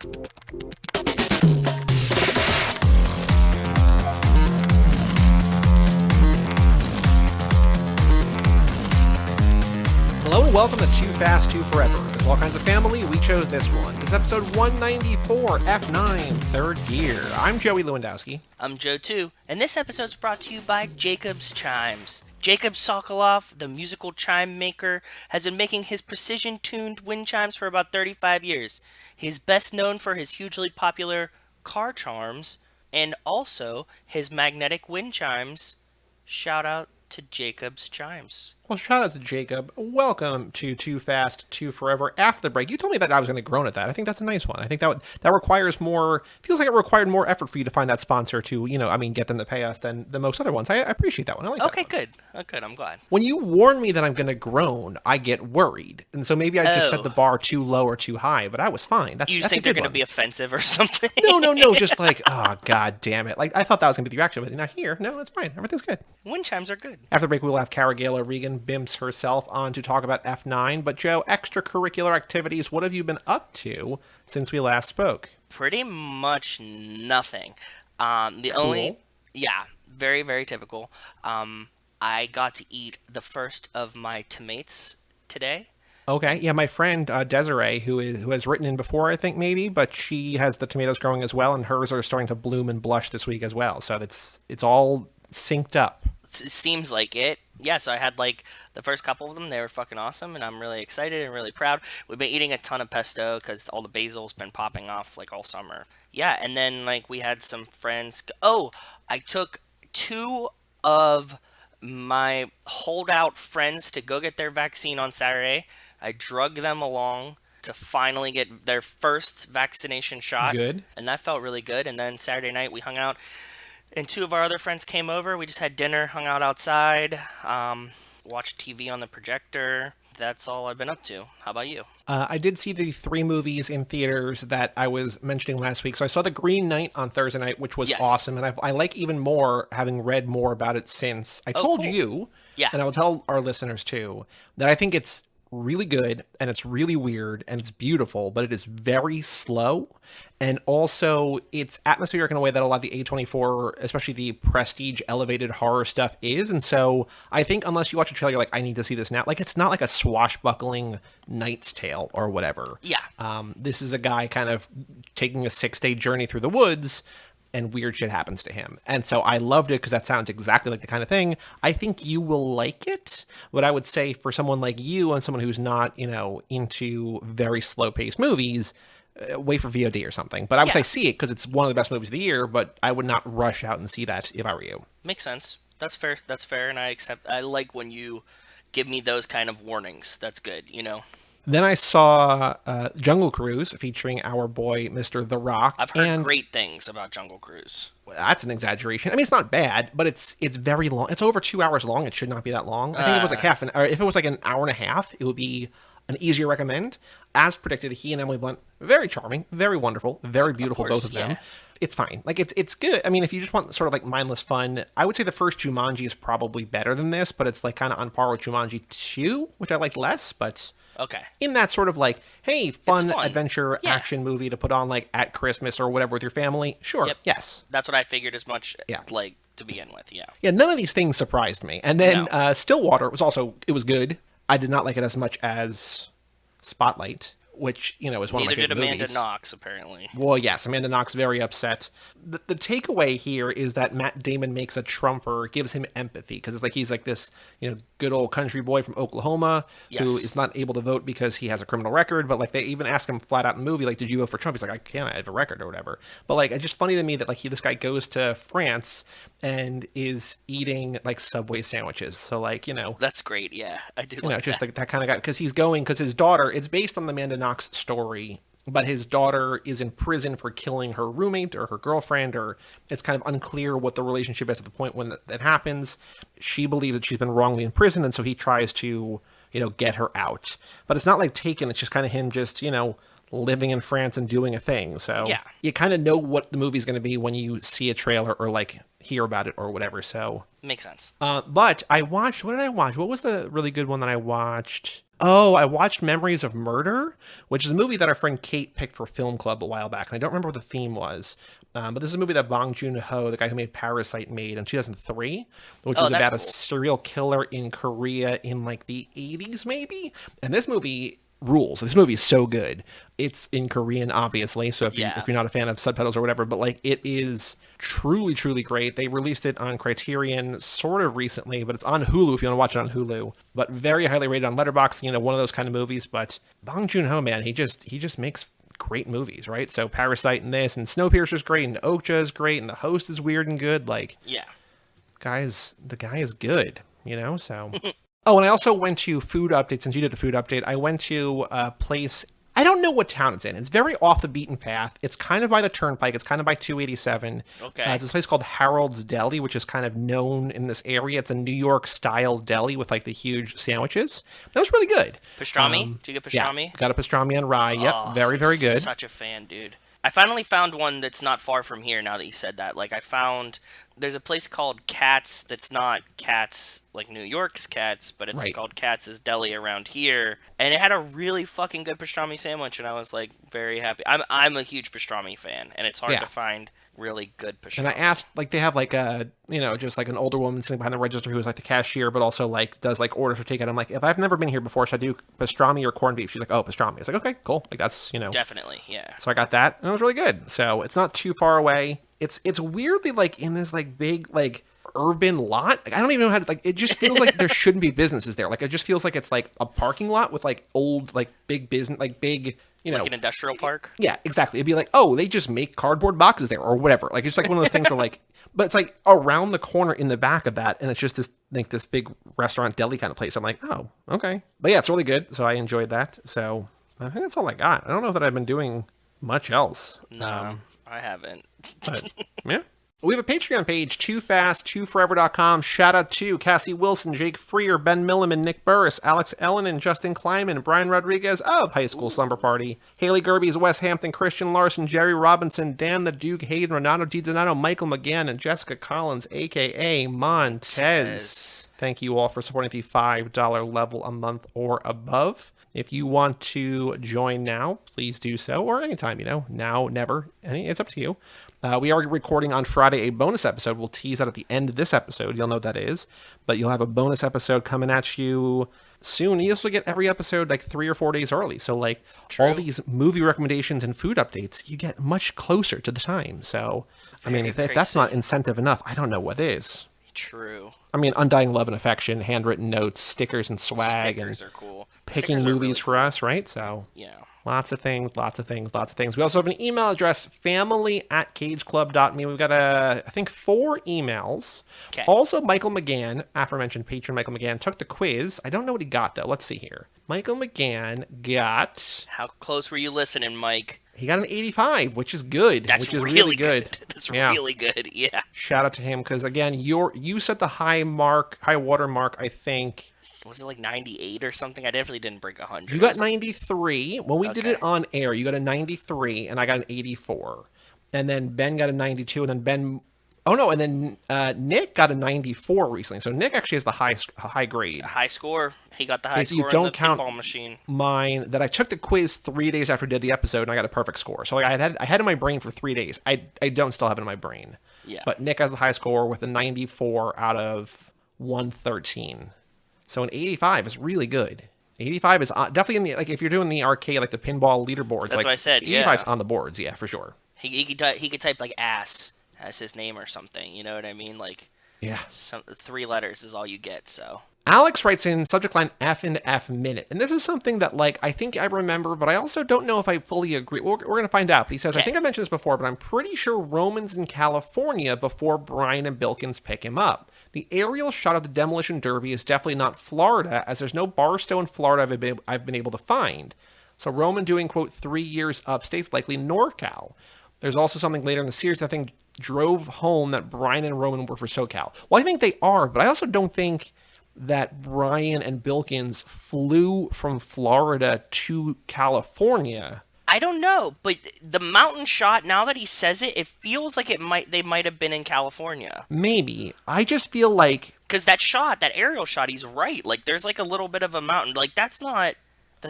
Hello and welcome to Too Fast, Too Forever. There's all kinds of family. We chose this one. This is episode 194, F9, third gear. I'm Joey Lewandowski. I'm Joe too, and this episode's brought to you by Jacob's Chimes. Jacob Sokoloff, the musical chime maker, has been making his precision-tuned wind chimes for about 35 years. He's best known for his hugely popular car charms, and also his magnetic wind chimes. Shout out to Jacob's Chimes. Well, shout out to Jacob. Welcome to Too Fast, Too Forever. After the break, you told me that I was going to groan at that. I think that's a nice one. I think that requires more, feels like it required more effort for you to find that sponsor to, get them to pay us than most other ones. I appreciate that one. I like that one. Good. Good, I'm glad. When you warn me that I'm going to groan, I get worried. And so maybe I just set the bar too low or too high, but I was fine. You just think they're going to be offensive or something? No, just like, oh, God damn it. Like, I thought that was going to be the reaction, but not here. No, it's fine. Everything's good. Wind chimes are good. After the break, we'll have Cara Gayla Regan, Bimps herself, on to talk about F9. But Joe, extracurricular activities, what have you been up to since we last spoke? Pretty much nothing. Very, very typical. I got to eat the first of my tomates today. Okay, yeah, my friend Desiree, who has written in before, I think maybe, but she has the tomatoes growing as well, and hers are starting to bloom and blush this week as well. So it's all synced up. It seems like it. Yeah, so I had the first couple of them. They were fucking awesome, and I'm really excited and really proud. We've been eating a ton of pesto because all the basil's been popping off all summer. Yeah, and then we had some friends. Oh, I took 2 of my holdout friends to go get their vaccine on Saturday. I drug them along to finally get their first vaccination shot. Good. And that felt really good. And then Saturday night we hung out. And 2 of our other friends came over. We just had dinner, hung out outside, watched TV on the projector. That's all I've been up to. How about you? I did see the 3 movies in theaters that I was mentioning last week. So I saw The Green Knight on Thursday night, which was awesome. And I like even more having read more about it since. I told you, and I will tell our listeners too, that I think it's really good and it's really weird and it's beautiful, but it is very slow. And also it's atmospheric in a way that a lot of the A24, especially the prestige elevated horror stuff is. And so I think unless you watch a trailer, you're like, I need to see this now. It's not like a swashbuckling Knight's Tale or whatever. Yeah. This is a guy kind of taking a 6-day journey through the woods, and weird shit happens to him. And so I loved it because that sounds exactly like the kind of thing. I think you will like it. What I would say for someone like you and someone who's not, into very slow-paced movies, wait for VOD or something. But I would say see it because it's one of the best movies of the year, but I would not rush out and see that if I were you. Makes sense. That's fair, and I like when you give me those kind of warnings. That's good, Then I saw Jungle Cruise featuring our boy, Mr. The Rock. I've heard great things about Jungle Cruise. That's an exaggeration. I mean, it's not bad, but it's very long. It's over 2 hours long. It should not be that long. I think if it was if it was an hour and a half, it would be an easier recommend. As predicted, he and Emily Blunt, very charming, very wonderful, very beautiful, both of them. It's fine. It's good. I mean, if you just want sort of mindless fun, I would say the first Jumanji is probably better than this, but it's kind of on par with Jumanji 2, which I liked less, but okay. In that sort of hey, fun adventure action movie to put on at Christmas or whatever with your family. Sure. Yep. Yes. That's what I figured as much to begin with. Yeah. Yeah. None of these things surprised me. And then Stillwater it was good. I did not like it as much as Spotlight, which, is one of my favorite movies. Neither did Amanda Knox, apparently. Well, yes, Amanda Knox very upset. The takeaway here is that Matt Damon makes a Trumper, gives him empathy, because it's he's this, good old country boy from Oklahoma who is not able to vote because he has a criminal record, but they even ask him flat out in the movie, did you vote for Trump? He's like, I can't, I have a record or whatever. But it's just funny to me that this guy goes to France and is eating Subway sandwiches. So that's great. Yeah, I do. Just that kind of guy, because his daughter. It's based on the Amanda Knox story, but his daughter is in prison for killing her roommate or her girlfriend, or it's kind of unclear what the relationship is at the point when that happens. She believes that she's been wrongly imprisoned, and so he tries to get her out. But it's not Taken. It's just kind of him just living in France and doing a thing. So yeah. you kind of know what the movie's going to be when you see a trailer or like hear about it or whatever. So makes sense. But I watched, what did I watch? What was the really good one that I watched? Oh, I watched Memories of Murder, which is a movie that our friend Kate picked for Film Club a while back. And I don't remember what the theme was. But this is a movie that Bong Joon-ho, the guy who made Parasite, made in 2003, which was about a serial killer in Korea in like the 80s, maybe. And this movie rules. This movie is so good. It's in Korean, obviously, so if you're not a fan of subtitles or whatever, but like it is truly, truly great. They released it on Criterion sort of recently, but it's on Hulu if you want to watch it on Hulu. But very highly rated on Letterboxd, you know, one of those kind of movies. But Bong Joon-ho, man, he just makes great movies, right? So Parasite and this, and Snowpiercer's great, and Okja is great, and The Host is weird and good. Like, the guy is good, you know, so... Oh, and I also went to food updates, since you did a food update. I went to a place, I don't know what town it's in. It's very off the beaten path. It's kind of by the turnpike. It's kind of by 287. Okay. It's this place called Harold's Deli, which is kind of known in this area. It's a New York-style deli with, like, the huge sandwiches. That was really good. Pastrami? Did you get pastrami? Yeah, got a pastrami on rye. Yep, very, very good. Such a fan, dude. I finally found one that's not far from here now that you said that. Like, I found... There's a place called Katz that's not Katz, like New York's Katz, but it's called Katz's Deli around here. And it had a really fucking good pastrami sandwich, and I was, like, very happy. I'm a huge pastrami fan, and it's hard to find really good pastrami. And I asked, like, they have, like, a, you know, just, like, an older woman sitting behind the register who's, like, the cashier, but also, like, does, like, orders for takeout. I'm like, if I've never been here before, should I do pastrami or corned beef? She's like, oh, pastrami. I was like, okay, cool. Like, that's, you know. Definitely, yeah. So I got that, and it was really good. So it's not too far away. It's weirdly, like, in this, like, big, like, urban lot. Like, I don't even know how to, like, it just feels like there shouldn't be businesses there. Like, it just feels like it's, like, a parking lot with, like, old, like, big business, like, big, you know. Like an industrial park? Yeah, exactly. It'd be like, oh, they just make cardboard boxes there or whatever. Like, it's like one of those things where, like, but it's, like, around the corner in the back of that, and it's just this, like, this big restaurant deli kind of place. I'm like, oh, okay. But, yeah, it's really good, so I enjoyed that. So I think that's all I got. I don't know that I've been doing much else. No, I haven't. But, yeah. We have a Patreon page, toofast2forever.com. Shout out to Cassie Wilson, Jake Freer, Ben Milliman, Nick Burris, Alex Ellen, and Justin Kleiman, Brian Rodriguez of High School Slumber Party, Haley Gerbies, Wes Hampton, Christian Larson, Jerry Robinson, Dan the Duke, Hayden, Renato DiDonato, Michael McGann, and Jessica Collins, a.k.a. Montez. Thank you all for supporting the $5 level a month or above. If you want to join now, please do so, or anytime, you know, now, never, it's up to you. We are recording on Friday a bonus episode. We'll tease that at the end of this episode. You'll know what that is. But you'll have a bonus episode coming at you soon. You also get every episode like 3 or 4 days early. So like all these movie recommendations and food updates, you get much closer to the time. So, I mean, if that's not incentive enough, I don't know what is. True. I mean, undying love and affection, handwritten notes, stickers and swag. Stickers and are cool. Picking Stickers movies really for us, right? So, yeah. Lots of things. We also have an email address, family@cageclub.me. We've got, I think, 4 emails. Okay. Also, Michael McGann, aforementioned patron Michael McGann, took the quiz. I don't know what he got, though. Let's see here. Michael McGann got... How close were you listening, Mike? He got an 85, which is good. That's which is really good. That's really good, yeah. Shout out to him, because, again, you set the high water mark, I think... Was it like 98 or something? I definitely didn't break 100. You got 93. When we did it on air, you got a 93, and I got an 84. And then Ben got a 92, and then Ben... Oh, no, and then Nick got a 94 recently. So Nick actually has the high grade. A high score? He got the high score you don't in the count pinball machine. Mine, that I took the quiz 3 days after I did the episode, and I got a perfect score. So like, I had it in my brain for 3 days. I don't still have it in my brain. Yeah. But Nick has the high score with a 94 out of 113. So an 85 is really good. 85 is definitely in the, like, if you're doing the arcade, like the pinball leaderboards. That's like, what I said, 85's on the boards, yeah, for sure. He could type like ass as his name or something, you know what I mean? Like, yeah, 3 letters is all you get, so. Alex writes in subject line F and F minute. And this is something that, like, I think I remember, but I also don't know if I fully agree. We're going to find out. He says, I think I mentioned this before, but I'm pretty sure Roman's in California before Brian and Bilkins pick him up. The aerial shot of the demolition derby is definitely not Florida, as there's no Barstow in Florida I've been able to find. So Roman doing, quote, 3 years upstate's likely NorCal. There's also something later in the series I think drove home that Brian and Roman were for SoCal. Well, I think they are, but I also don't think that Brian and Bilkins flew from Florida to California I don't know, but the mountain shot, now that he says it, it feels like they might have been in California. Maybe. I just feel like Because that shot, that aerial shot, he's right. Like, there's like a little bit of a mountain. Like, that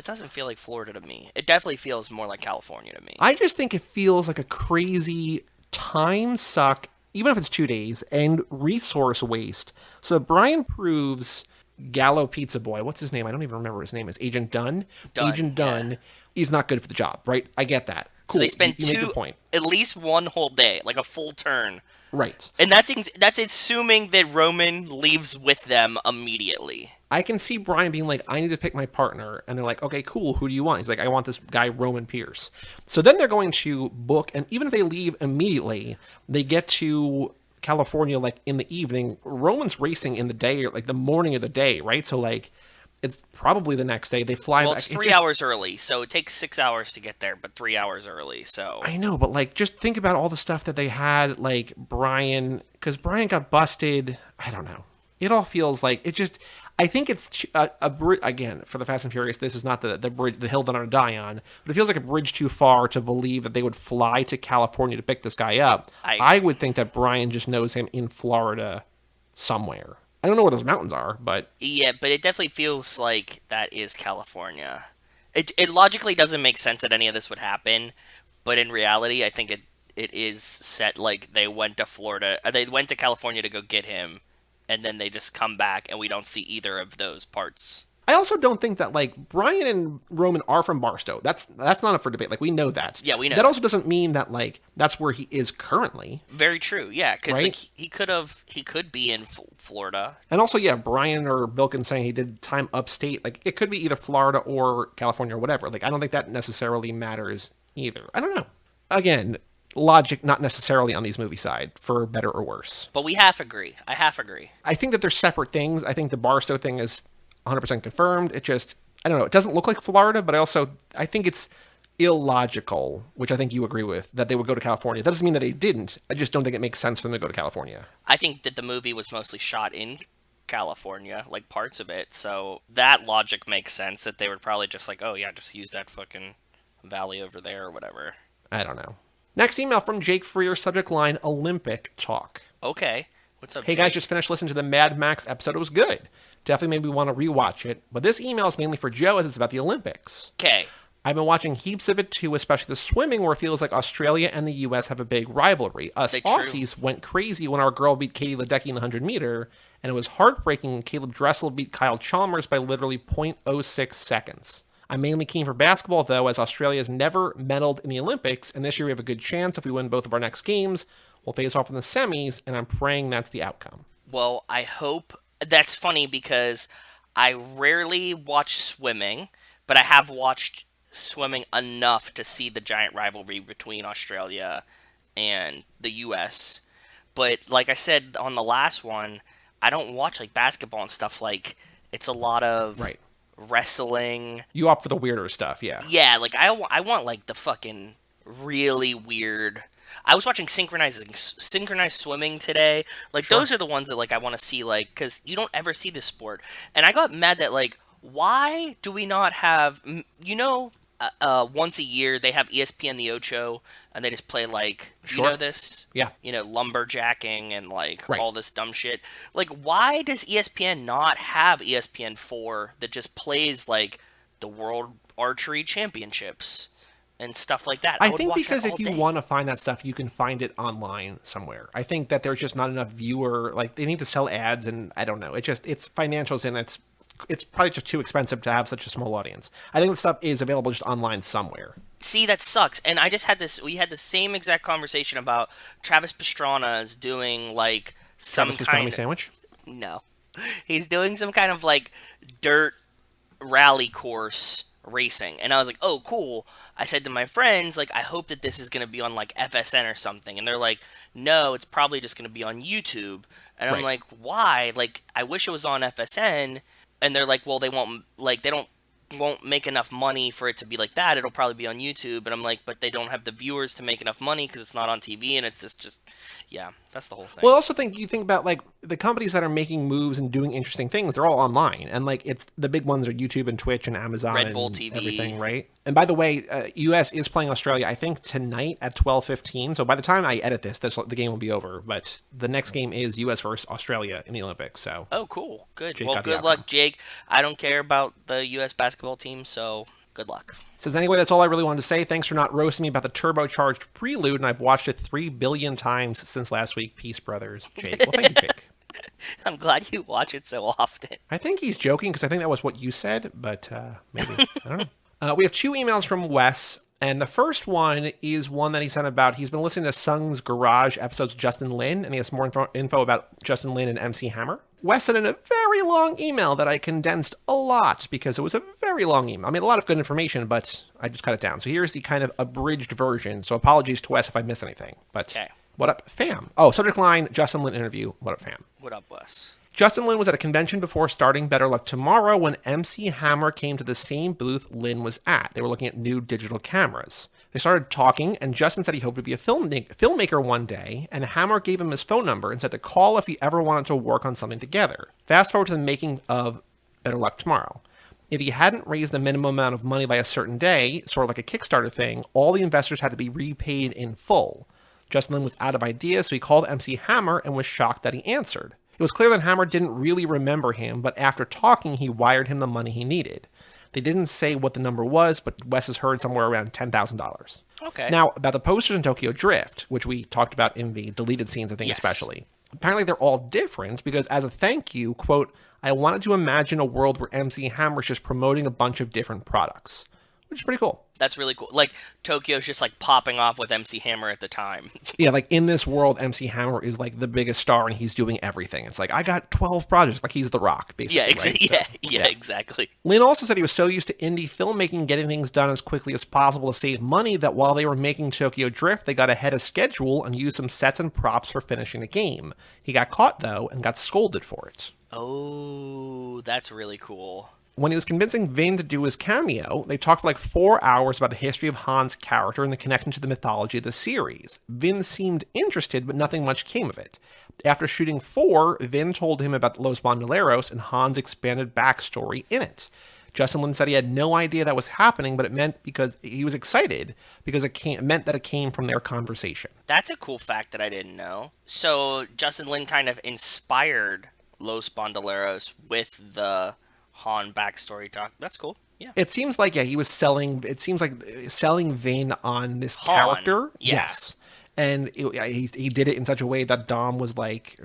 doesn't feel like Florida to me. It definitely feels more like California to me. I just think it feels like a crazy time suck, even if it's 2 days, and resource waste. So Brian proves Gallo Pizza Boy, what's his name? I don't even remember what his name is. Agent Dunn? Agent Dunn. Yeah. He's not good for the job, right? I get that. Cool. So they spend at least one whole day, like a full turn. Right. And that's assuming that Roman leaves with them immediately. I can see Brian being like, I need to pick my partner. And they're like, okay, cool. Who do you want? He's like, I want this guy, Roman Pierce. So then they're going to book, and even if they leave immediately, they get to California like in the evening. Roman's racing in the day, or like the morning of the day, right? So like, it's probably the next day. They fly well, back. It's 3 hours early, so it takes 6 hours to get there, but 3 hours early, so... I know, but, like, just think about all the stuff that they had, like, Brian... Because Brian got busted. I don't know. It all feels like... It just... I think it's a bridge... Again, for the Fast and Furious, this is not the bridge, the hill that I'm going to die on, but it feels like a bridge too far to believe that they would fly to California to pick this guy up. I would think that Brian just knows him in Florida somewhere. I don't know where those mountains are, but... Yeah, but it definitely feels like that is California. It logically doesn't make sense that any of this would happen, but in reality, I think it is set like they went to Florida... They went to California to go get him, and then they just come back, and we don't see either of those parts. I also don't think that, like, Brian and Roman are from Barstow. That's not up for debate. Like, we know that. Yeah, we know. That also doesn't mean that, like, that's where he is currently. Very true, yeah, because right? like, he could be in Florida. And also, yeah, Brian or Bilkin saying he did time upstate. Like, it could be either Florida or California or whatever. Like, I don't think that necessarily matters either. I don't know. Again, logic not necessarily on these movie side, for better or worse. But we half agree. I half agree. I think that they're separate things. I think the Barstow thing is 100% confirmed. It just, I don't know, it doesn't look like Florida, but I think it's illogical, which I think you agree with, that they would go to California. That doesn't mean that they didn't. I just don't think it makes sense for them to go to California. I think that the movie was mostly shot in California, like parts of it, so that logic makes sense that they were probably just like, oh yeah, just use that fucking valley over there or whatever. I don't know. Next email from Jake Freer, subject line, Olympic talk. Okay. What's up, Hey Jake? guys, just finished listening to the Mad Max episode. It was good. Definitely made me want to rewatch it. But this email is mainly for Joe, as it's about the Olympics. Okay. I've been watching heaps of it too, especially the swimming, where it feels like Australia and the U.S. have a big rivalry. Us Aussies went crazy when our girl beat Katie Ledecky in the 100-meter, and it was heartbreaking when Caleb Dressel beat Kyle Chalmers by literally 0.06 seconds. I'm mainly keen for basketball, though, as Australia has never medaled in the Olympics, and this year we have a good chance if we win both of our next games. We'll face off in the semis, and I'm praying that's the outcome. Well, I hope... That's funny because I rarely watch swimming, but I have watched swimming enough to see the giant rivalry between Australia and the U.S. But like I said on the last one, I don't watch like basketball and stuff. Like, it's a lot of wrestling. You opt for the weirder stuff, yeah. Yeah, like I want like the fucking really weird... I was watching synchronized swimming today. Like, those are the ones that, like, I want to see, like, because you don't ever see this sport. And I got mad that, like, why do we not have, once a year they have ESPN The Ocho, and they just play, like, you know this? Yeah. You know, lumberjacking and, like, all this dumb shit. Like, why does ESPN not have ESPN4 that just plays, like, the World Archery Championships? And stuff like that. I think because if you want to find that stuff, you can find it online somewhere. I think that there's just not enough viewer, like, they need to sell ads, and I don't know. It's financials, and it's probably just too expensive to have such a small audience. I think the stuff is available just online somewhere. See, that sucks. And I just had we had the same exact conversation about Travis Pastrana's doing, like, some Travis Pastrana sandwich? No. He's doing some kind of, like, dirt rally course racing. And I was like, oh, cool. I said to my friends, like, I hope that this is going to be on, like, FSN or something. And they're like, no, it's probably just going to be on YouTube. And I'm like, why? Like, I wish it was on FSN. And they're like, well, they won't, like, they don't won't make enough money for it to be like that. It'll probably be on YouTube. And I'm like, but they don't have the viewers to make enough money because it's not on TV, and it's just yeah, that's the whole thing. Well, I also think you think about like the companies that are making moves and doing interesting things, they're all online. And like it's the big ones are YouTube and Twitch and Amazon Red Bull and TV. everything, right? And by the way, US is playing Australia, I think tonight at 12:15. So by the time I edit this, the game will be over. But the next game is US versus Australia in the Olympics. So oh, cool. Good. Jake well, good luck, Jake. I don't care about the US basketball team, so good luck. Says, anyway, that's all I really wanted to say. Thanks for not roasting me about the turbocharged prelude, and I've watched it 3 billion times since last week. Peace, brothers. Jake. Well, thank you, Jake. I'm glad you watch it so often. I think he's joking because I think that was what you said, but maybe. I don't know. We have 2 emails from Wes, and the first one is one that he sent about, he's been listening to Sung's Garage episodes of Justin Lin, and he has more info about Justin Lin and MC Hammer. Wes sent in a very long email that I condensed a lot because it was a very long email. I mean, a lot of good information, but I just cut it down. So here's the kind of abridged version. So apologies to Wes if I miss anything. But okay. What up, fam? Oh, subject line, Justin Lin interview. What up, fam? What up, Wes? Justin Lin was at a convention before starting Better Luck Tomorrow when MC Hammer came to the same booth Lin was at. They were looking at new digital cameras. They started talking, and Justin said he hoped to be a filmmaker one day, and Hammer gave him his phone number and said to call if he ever wanted to work on something together. Fast forward to the making of Better Luck Tomorrow. If he hadn't raised the minimum amount of money by a certain day, sort of like a Kickstarter thing, all the investors had to be repaid in full. Justin Lin was out of ideas, so he called MC Hammer and was shocked that he answered. It was clear that Hammer didn't really remember him, but after talking, he wired him the money he needed. They didn't say what the number was, but Wes has heard somewhere around $10,000. Okay. Now, about the posters in Tokyo Drift, which we talked about in the deleted scenes, I think, especially. Apparently, they're all different because as a thank you, quote, I wanted to imagine a world where MC Hammer's just promoting a bunch of different products, which is pretty cool. That's really cool. Like, Tokyo's just, like, popping off with MC Hammer at the time. Yeah, like, in this world, MC Hammer is, like, the biggest star, and he's doing everything. It's like, I got 12 projects. Like, he's The Rock, basically. Yeah, right? Yeah, exactly. Lin also said he was so used to indie filmmaking getting things done as quickly as possible to save money that while they were making Tokyo Drift, they got ahead of schedule and used some sets and props for finishing the game. He got caught, though, and got scolded for it. Oh, that's really cool. When he was convincing Vin to do his cameo, they talked for like 4 hours about the history of Han's character and the connection to the mythology of the series. Vin seemed interested, but nothing much came of it. After shooting 4, Vin told him about Los Bandoleros and Han's expanded backstory in it. Justin Lin said he had no idea that was happening, but it meant because he was excited because it meant that it came from their conversation. That's a cool fact that I didn't know. So Justin Lin kind of inspired Los Bandoleros with the Han backstory doc. That's cool. Yeah. It seems like he was selling. It seems like selling Vin on this Han. character. Yeah. Yes. And he did it in such a way that Vin was like,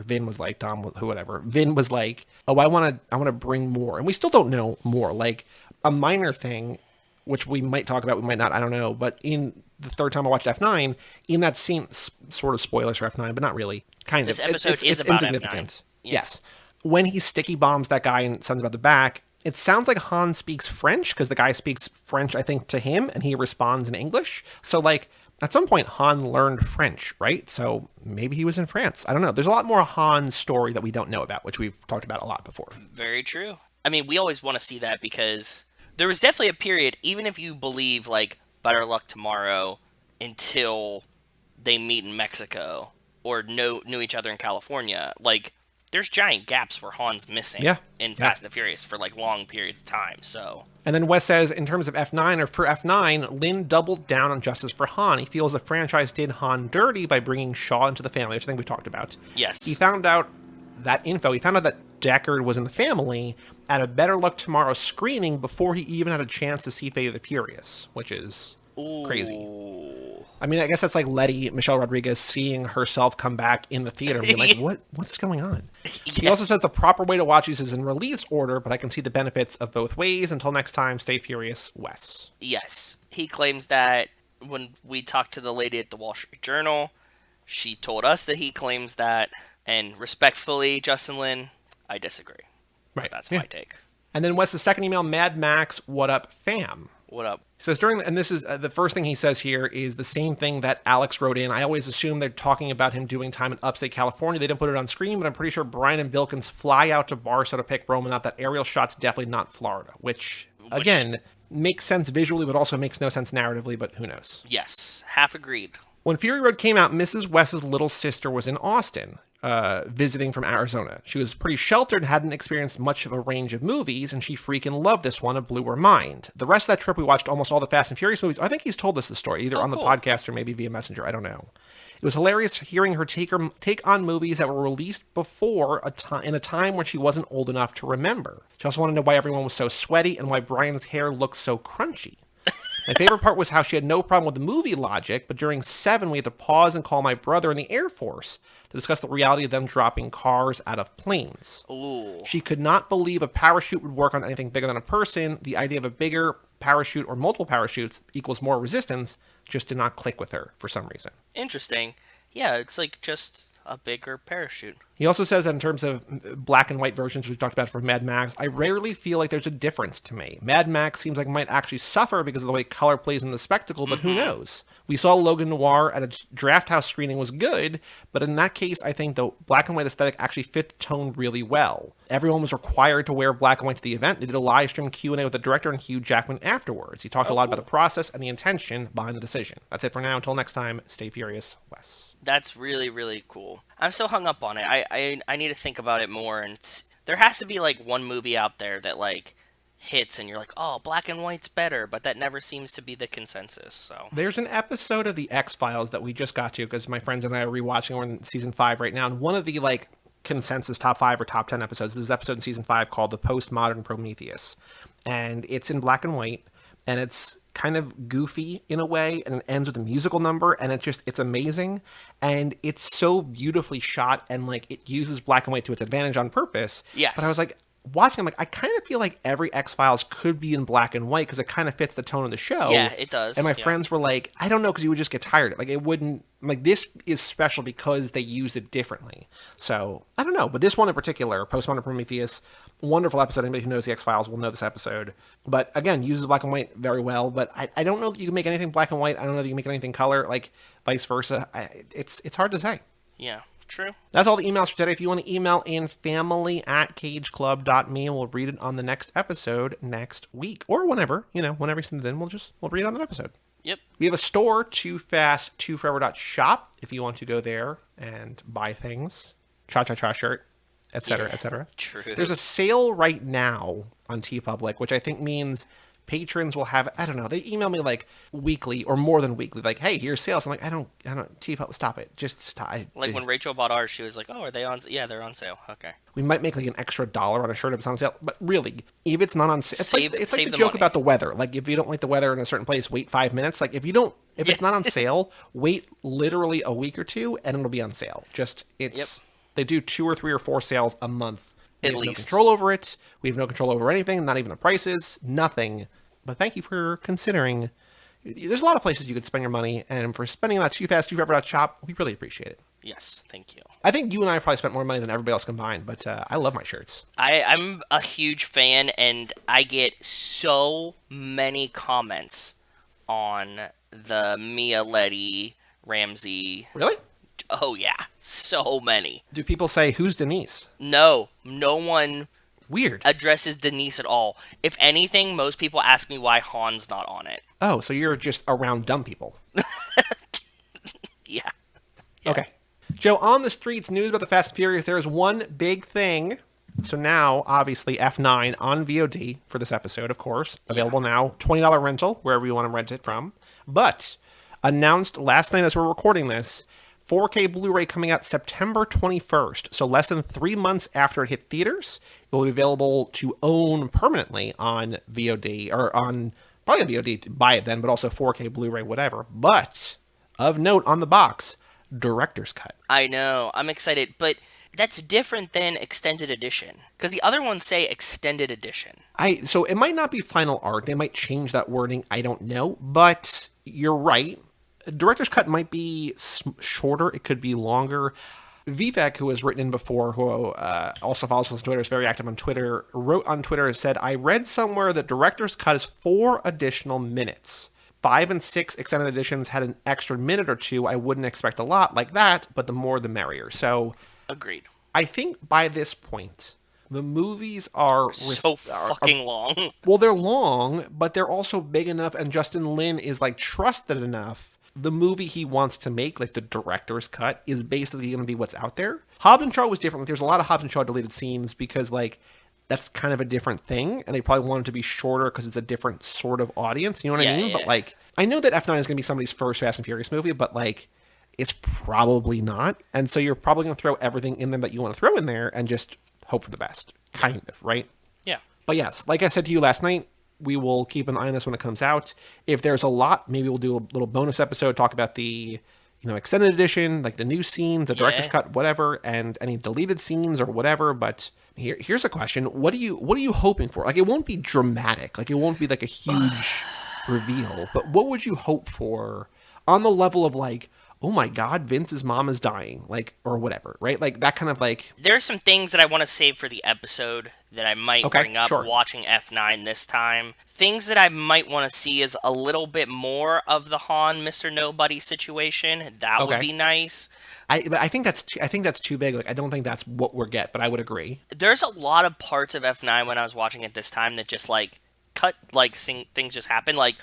whatever. Vin was like, oh, I want to bring more. And we still don't know more. Like a minor thing, which we might talk about, we might not, I don't know. But in the third time I watched F9, in that scene, sort of spoilers for F9, but not really. Kind this of. This episode is about insignificant. F9. Yeah. Yes. When he sticky bombs that guy and sends him out the back, it sounds like Han speaks French because the guy speaks French, I think, to him, and he responds in English. So, like, at some point, Han learned French, right? So maybe he was in France. I don't know. There's a lot more Han story that we don't know about, which we've talked about a lot before. Very true. I mean, we always want to see that because there was definitely a period, even if you believe, like, Better Luck Tomorrow until they meet in Mexico or knew each other in California, like, there's giant gaps where Han's missing in Fast and the Furious for, like, long periods of time, so... And then Wes says, in terms of F9, or for F9, Lin doubled down on justice for Han. He feels the franchise did Han dirty by bringing Shaw into the family, which I think we talked about. Yes. He found out that Deckard was in the family at a Better Luck Tomorrow screening before he even had a chance to see Fate of the Furious, which is crazy. I mean, I guess that's like Letty, Michelle Rodriguez, seeing herself come back in the theater and being like, what's going on? Yeah. He also says the proper way to watch these is in release order, but I can see the benefits of both ways. Until next time, stay furious, Wes. Yes. He claims that when we talked to the lady at the Wall Street Journal, she told us that he claims that, and respectfully, Justin Lin, I disagree. Right. That's my take. And then Wes's second email, Mad Max, what up, fam? What up? He says and this is the first thing he says here is the same thing that Alex wrote in. I always assume they're talking about him doing time in upstate California. They didn't put it on screen, but I'm pretty sure Brian and Bilkins fly out to Barstow to pick Roman up. That aerial shot's definitely not Florida, which again, makes sense visually, but also makes no sense narratively, but who knows? Yes, half agreed. When Fury Road came out, Mrs. West's little sister was in Austin, visiting from Arizona. She was pretty sheltered, hadn't experienced much of a range of movies, and she freaking loved this one. It blew her mind. The rest of that trip, we watched almost all the Fast and Furious movies. I think he's told us the story, either on the podcast or maybe via Messenger. I don't know. It was hilarious hearing her take on movies that were released before in a time when she wasn't old enough to remember. She also wanted to know why everyone was so sweaty and why Brian's hair looked so crunchy. My favorite part was how she had no problem with the movie logic, but during 7, we had to pause and call my brother in the Air Force to discuss the reality of them dropping cars out of planes. Ooh. She could not believe a parachute would work on anything bigger than a person. The idea of a bigger parachute or multiple parachutes equals more resistance just did not click with her for some reason. Interesting. Yeah, it's like just a bigger parachute. He also says that in terms of black and white versions we talked about for Mad Max, I rarely feel like there's a difference to me. Mad Max seems like it might actually suffer because of the way color plays in the spectacle, but who knows? We saw Logan Noir at its Draft House screening was good, but in that case, I think the black and white aesthetic actually fit the tone really well. Everyone was required to wear black and white to the event. They did a live stream Q&A with the director and Hugh Jackman afterwards. He talked a lot about the process and the intention behind the decision. That's it for now. Until next time, stay furious, Wes. That's really, really cool. I'm still hung up on it. I need to think about it more. And there has to be like one movie out there that like hits and you're like, oh, black and white's better, but that never seems to be the consensus. So there's an episode of the XFiles that we just got to because my friends and I are rewatching. We're in season 5 right now, and one of the like consensus top 5 or top 10 episodes is this episode in season 5 called The Postmodern Prometheus, and it's in black and white, and it's kind of goofy in a way, and it ends with a musical number, and it's amazing, and it's so beautifully shot, and like it uses black and white to its advantage on purpose. Yes. But I was like watching, I'm like, I kind of feel like every X-Files could be in black and white because it kind of fits the tone of the show. Yeah, it does. And my friends were like, I don't know, because you would just get tired. Like it wouldn't, like this is special because they use it differently. So I don't know, but this one in particular, Postmodern Prometheus, wonderful episode. Anybody who knows the X-Files will know this episode. But again, uses black and white very well. But I don't know that you can make anything black and white. I don't know that you can make anything color, like vice versa. It's hard to say. Yeah. True. That's all the emails for today. If you want to email in family@cageclub.me, and we'll read it on the next episode next week. Or whenever, whenever you send it in, we'll read it on that episode. Yep. We have a store, toofast2forever.shop, if you want to go there and buy things. Cha-cha-cha shirt, etc., etc. True. There's a sale right now on TeePublic, which I think means patrons will have, I don't know, they email me like weekly or more than weekly, like, hey, here's sales. I'm like, I don't, TeePublic, stop it. Just stop. Like when Rachel bought ours, she was like, oh, are they on? Yeah, they're on sale. Okay. We might make like an extra $1 on a shirt if it's on sale, but really, if it's not on sale, it's like the joke money about the weather. Like if you don't like the weather in a certain place, wait 5 minutes. Like if it's not on sale, wait literally a week or two and it'll be on sale. They do 2 or 3 or 4 sales a month. We have no control over it. We have no control over anything, not even the prices, nothing. But thank you for considering. There's a lot of places you could spend your money, and for spending on toofast2forever.shop, we really appreciate it. Yes, thank you. I think you and I have probably spent more money than everybody else combined, but I love my shirts. I'm a huge fan, and I get so many comments on the Mia Letty Ramsey. Really? Oh, yeah. So many. Do people say, who's Denise? No one Weird. addresses Denise at all. If anything, most people ask me why Han's not on it. Oh, so you're just around dumb people. Yeah. Okay. Joe, on the streets, news about the Fast and Furious, there is one big thing. So now, obviously, F9 on VOD for this episode, of course. Available now. $20 rental, wherever you want to rent it from. But announced last night as we're recording this, 4K Blu-ray coming out September 21st. So less than 3 months after it hit theaters, it will be available to own permanently on VOD, or on, probably on VOD to buy it then, but also 4K Blu-ray, whatever. But, of note on the box, Director's Cut. I know. I'm excited, but that's different than Extended Edition. Because the other ones say Extended Edition. So it might not be final art. They might change that wording. I don't know. But you're right. Director's Cut might be shorter. It could be longer. Vivek, who has written in before, who also follows us on Twitter, is very active on Twitter, wrote on Twitter, said, I read somewhere that Director's Cut is 4 additional minutes. 5 and 6 extended editions had an extra minute or two. I wouldn't expect a lot like that, but the more the merrier. So, agreed. I think by this point, The movies are so fucking long. Well, they're long, but they're also big enough, and Justin Lin is like trusted enough. The movie he wants to make, like the director's cut, is basically going to be what's out there. Hobbs and Shaw was different. Like, there's a lot of Hobbs and Shaw deleted scenes because like that's kind of a different thing, and they probably wanted to be shorter because it's a different sort of audience. You know what I mean? Yeah. But like, I know that F9 is going to be somebody's first Fast and Furious movie, but like, it's probably not. And so you're probably going to throw everything in there that you want to throw in there and just hope for the best, kind of, right? Yeah. But yes, like I said to you last night, we will keep an eye on this when it comes out. If there's a lot, maybe we'll do a little bonus episode, talk about the extended edition, like the new scenes, the director's cut, whatever, and any deleted scenes or whatever. But here's a question: what are you hoping for? Like, it won't be dramatic, like it won't be like a huge reveal, but what would you hope for on the level of like, oh my God, Vince's mom is dying, like, or whatever, right? Like that kind of like. There's some things that I want to save for the episode that I might bring up watching F9 this time. Things that I might want to see is a little bit more of the Han Mr. Nobody situation. That would be nice. I think that's too big. Like, I don't think that's what we'll get, but I would agree. There's a lot of parts of F9 when I was watching it this time that just like cut, like things just happen, like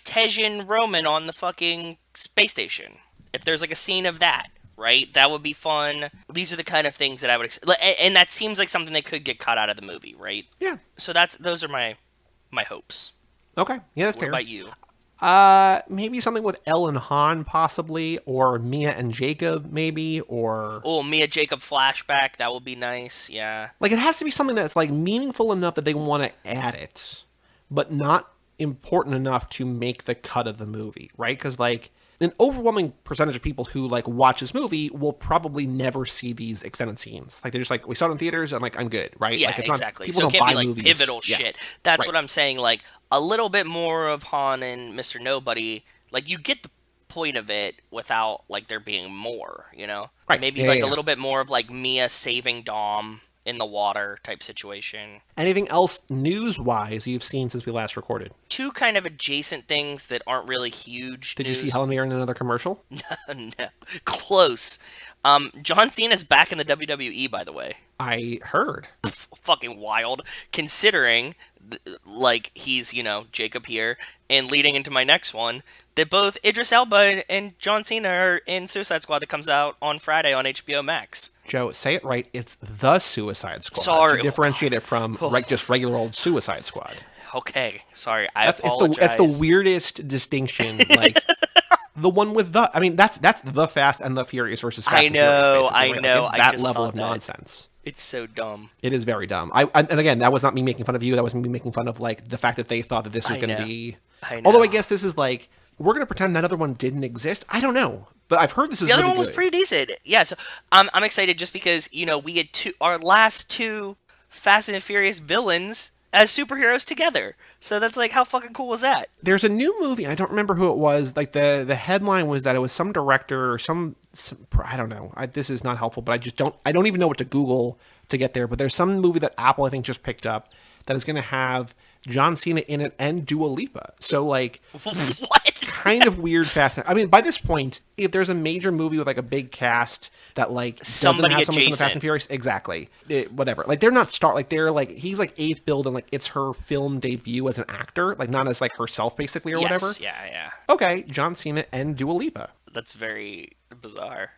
Tej and Roman on the fucking space station. If there's like a scene of that, right, that would be fun. These are the kind of things that I would and that seems like something that could get cut out of the movie, right? Yeah. So those are my hopes. Okay. Yeah, that's fair. What about you? Maybe something with Elle and Han, possibly, or Mia and Jacob, maybe, or... Oh, Mia Jacob flashback, that would be nice, yeah. Like, it has to be something that's, like, meaningful enough that they want to add it, but not important enough to make the cut of the movie, right? Because, like, an overwhelming percentage of people who, like, watch this movie will probably never see these extended scenes. Like, they're just like, we saw it in theaters, and, like, I'm good, right? Yeah, like, it's exactly. Not, people so it don't can't buy be, like, movies. pivotal shit. That's right. what I'm saying, like, a little bit more of Han and Mr. Nobody. Like, you get the point of it without, like, there being more, you know? Right. Maybe, a little bit more of, like, Mia saving Dom in the water type situation. Anything else news-wise you've seen since we last recorded? Two kind of adjacent things that aren't really huge Did news. you see Helen Mirren in another commercial? No. Close. John Cena's back in the WWE, by the way. I heard. Fucking wild. Considering, like, he's, Jacob here, and leading into my next one, that both Idris Elba and John Cena are in Suicide Squad that comes out on Friday on HBO Max. Joe, say it right. It's the Suicide Squad. Sorry. To differentiate it from just regular old Suicide Squad. Okay. Sorry. I apologize. That's the weirdest distinction. Like, the one with the... I mean, that's the Fast and the Furious versus Fast and Furious. I know. Like, that level of nonsense. It's so dumb. It is very dumb. And again, that was not me making fun of you. That was me making fun of, like, the fact that they thought that this was going to be... I know. Although I guess this is like... We're going to pretend that other one didn't exist? I don't know. But I've heard this is the other really one was good. pretty decent. Yeah, so I'm excited just because, we had our last two Fast and Furious villains as superheroes together. So that's like, how fucking cool was that? There's a new movie. I don't remember who it was. Like the headline was that it was some director or some I don't know. This is not helpful, but I don't even know what to Google to get there. But there's some movie that Apple, I think, just picked up that is going to have John Cena in it and Dua Lipa. So, like, what? Kind of weird Fast. I mean, by this point, if there's a major movie with like a big cast that like doesn't have someone from the Fast and Furious, exactly, whatever. Like, they're not they're like, he's like eighth build and like it's her film debut as an actor, like not as like herself basically or whatever. Yeah. Okay, John Cena and Dua Lipa. That's very bizarre.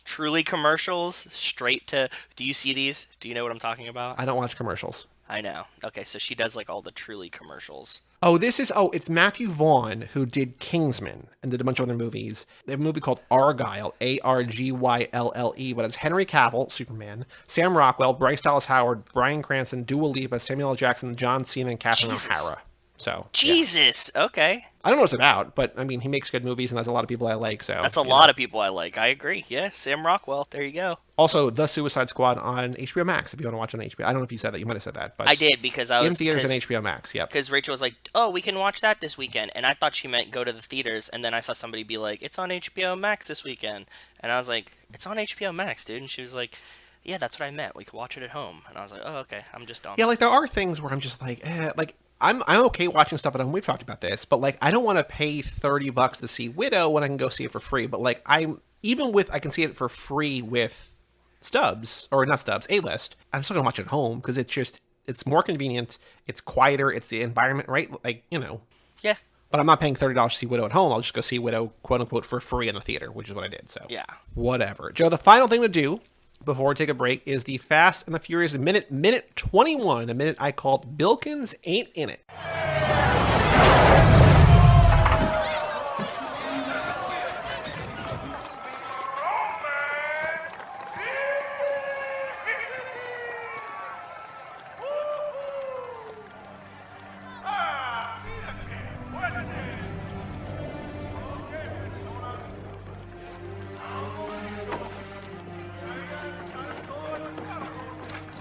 Truly commercials straight to. Do you see these? Do you know what I'm talking about? I don't watch commercials. I know. Okay, so she does like all the Truly commercials. It's Matthew Vaughn who did Kingsman and did a bunch of other movies. They have a movie called Argylle, Argylle, but it's Henry Cavill, Superman, Sam Rockwell, Bryce Dallas Howard, Bryan Cranston, Dua Lipa, Samuel L. Jackson, John Cena, and Catherine O'Hara. So Jesus, yeah. Okay. I don't know what it's about, but I mean, he makes good movies, and there's a lot of people I like. So that's a lot of people I like. I agree. Yeah, Sam Rockwell. There you go. Also, The Suicide Squad on HBO Max. If you want to watch on HBO, I don't know if you said that. You might have said that, but I did because I was in theaters on HBO Max. Yep. Because Rachel was like, "Oh, we can watch that this weekend," and I thought she meant go to the theaters, and then I saw somebody be like, "It's on HBO Max this weekend," and I was like, "It's on HBO Max, dude," and she was like, "Yeah, that's what I meant. We could watch it at home," and I was like, "Oh, okay. I'm just dumb." Yeah, like there are things where I'm just like, like. I'm okay watching stuff at home. We've talked about this, but like I don't want to pay $30 to see Widow when I can go see it for free. But like I can see it for free with Stubs, or not Stubs, A-List, I'm still going to watch it at home because it's more convenient. It's quieter. It's the environment, right? Like, Yeah. But I'm not paying $30 to see Widow at home. I'll just go see Widow, quote unquote, for free in the theater, which is what I did. So, yeah. Whatever. Joe, the final thing to do before we take a break is the Fast and the Furious minute 21, a minute I called Bilkins Ain't In It.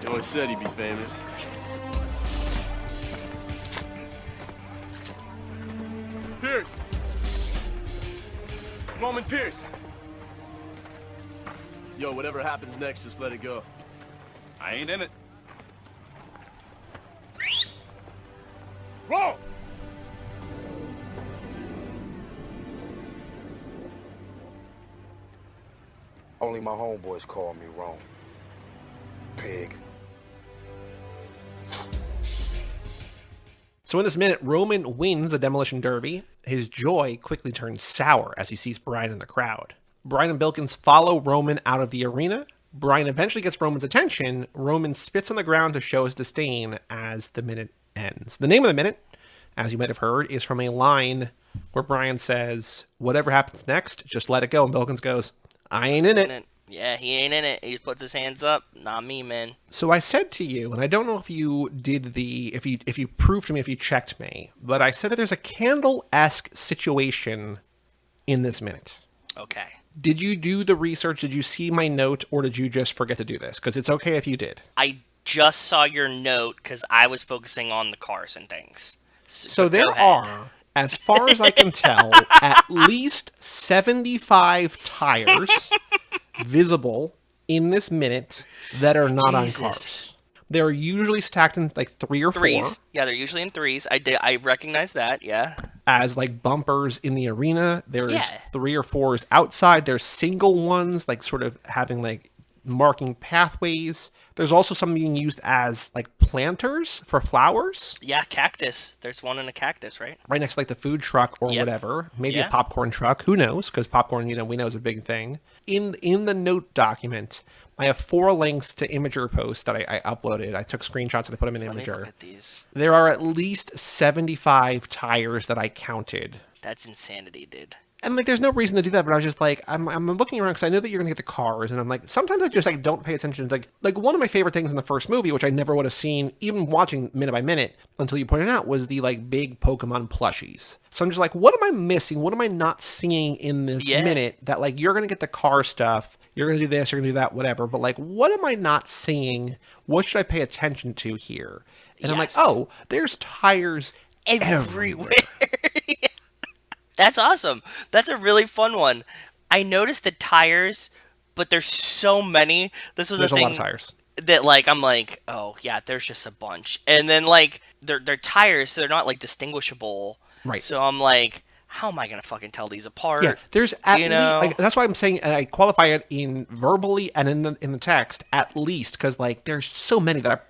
He always said he'd be famous. Pierce! Roman Pierce! Yo, whatever happens next, just let it go. I ain't in it. Roll! Only my homeboys call me Rome. Pig. So in this minute, Roman wins the Demolition Derby. His joy quickly turns sour as he sees Brian in the crowd. Brian and Bilkins follow Roman out of the arena. Brian eventually gets Roman's attention. Roman spits on the ground to show his disdain as the minute ends. The name of the minute, as you might have heard, is from a line where Brian says, "Whatever happens next, just let it go." And Bilkins goes, "I ain't in it." Yeah, he ain't in it. He puts his hands up. Not me, man. So I said to you, and I don't know if you did if you proved to me, if you checked me, but I said that there's a Candle-esque situation in this minute. Okay. Did you do the research? Did you see my note, or did you just forget to do this? Because it's okay if you did. I just saw your note because I was focusing on the cars and things. So there are, as far as I can tell, at least 75 tires visible in this minute that are not on cars. They're usually stacked in like 3 or 4. Threes. Yeah, they're usually in threes. I recognize that, yeah. As like bumpers in the arena. There's 3 or 4s outside. There's single ones, like sort of having like marking pathways. There's also some being used as like planters for flowers. Yeah, cactus. There's one in a cactus, right? Right next to like the food truck or whatever. Maybe a popcorn truck. Who knows? Because popcorn, we know is a big thing. In the note document, I have 4 links to Imager posts that I uploaded. I took screenshots and I put them in Imager. Let me look at these. There are at least 75 tires that I counted. That's insanity, dude. And like, there's no reason to do that, but I was just like, I'm looking around because I know that you're gonna get the cars, and I'm like, sometimes I just like don't pay attention. Like one of my favorite things in the first movie, which I never would have seen, even watching minute by minute until you pointed out, was the like big Pokemon plushies. So I'm just like, what am I missing? What am I not seeing in this minute that like you're gonna get the car stuff, you're gonna do this, you're gonna do that, whatever. But like, what am I not seeing? What should I pay attention to here? And I'm like, oh, there's tires everywhere. That's awesome. That's a really fun one. I noticed the tires, but there's so many. This was there's a thing lot of tires that like I'm like, oh yeah, there's just a bunch. And then like they're tires, so they're not like distinguishable. Right. So I'm like, how am I gonna fucking tell these apart? Yeah, there's at least, like, that's why I'm saying I qualify it in verbally and in the text at least, because like there's so many that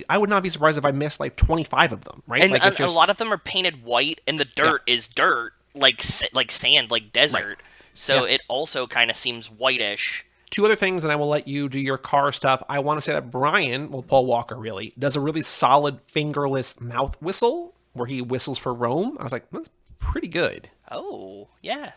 I would not be surprised if I missed like 25 of them, right? And, like, a lot of them are painted white, and the dirt is dirt. Like sand, like desert. Right. So it also kind of seems whitish. 2 other things, and I will let you do your car stuff. I want to say that Brian, Paul Walker really, does a really solid fingerless mouth whistle where he whistles for Rome. I was like, that's pretty good. Oh, yeah.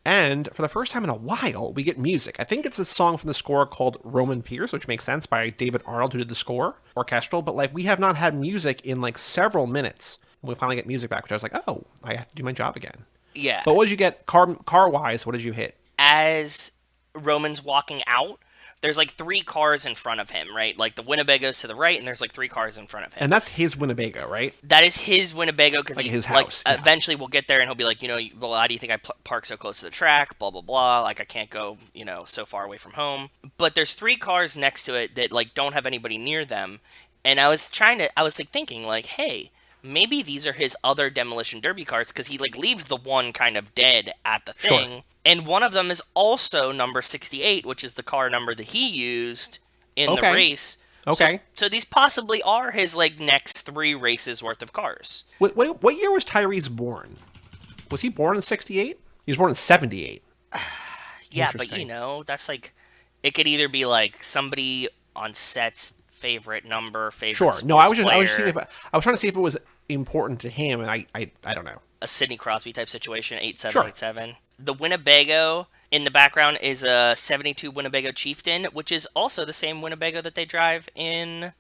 And for the first time in a while, we get music. I think it's a song from the score called Roman Pierce, which makes sense, by David Arnold, who did the score, orchestral. But like, we have not had music in like several minutes. We finally get music back, which I was like, oh, I have to do my job again. Yeah. But what did you get car-wise? What did you hit? As Roman's walking out, there's like 3 cars in front of him, right? Like the Winnebago's to the right, and there's like 3 cars in front of him. And that's his Winnebago, right? That is his Winnebago, because like his house. Like, eventually we'll get there, and he'll be like, well, how do you think I park so close to the track? Blah, blah, blah. Like, I can't go, so far away from home. But there's 3 cars next to it that like don't have anybody near them. And I was thinking like, hey, maybe these are his other Demolition Derby cars, because he like leaves the one kind of dead at the thing. Sure. And one of them is also number 68, which is the car number that he used in the race. Okay. So these possibly are his like next 3 races worth of cars. Wait, what year was Tyrese born? Was he born in 68? He was born in 78. Yeah, but you know, that's like, it could either be like somebody on set's favorite number, favorite. Sure. No, I was trying to see if it was important to him, and I don't know. A Sidney Crosby type situation, 8787. Sure. The Winnebago in the background is a 72 Winnebago Chieftain, which is also the same Winnebago that they drive in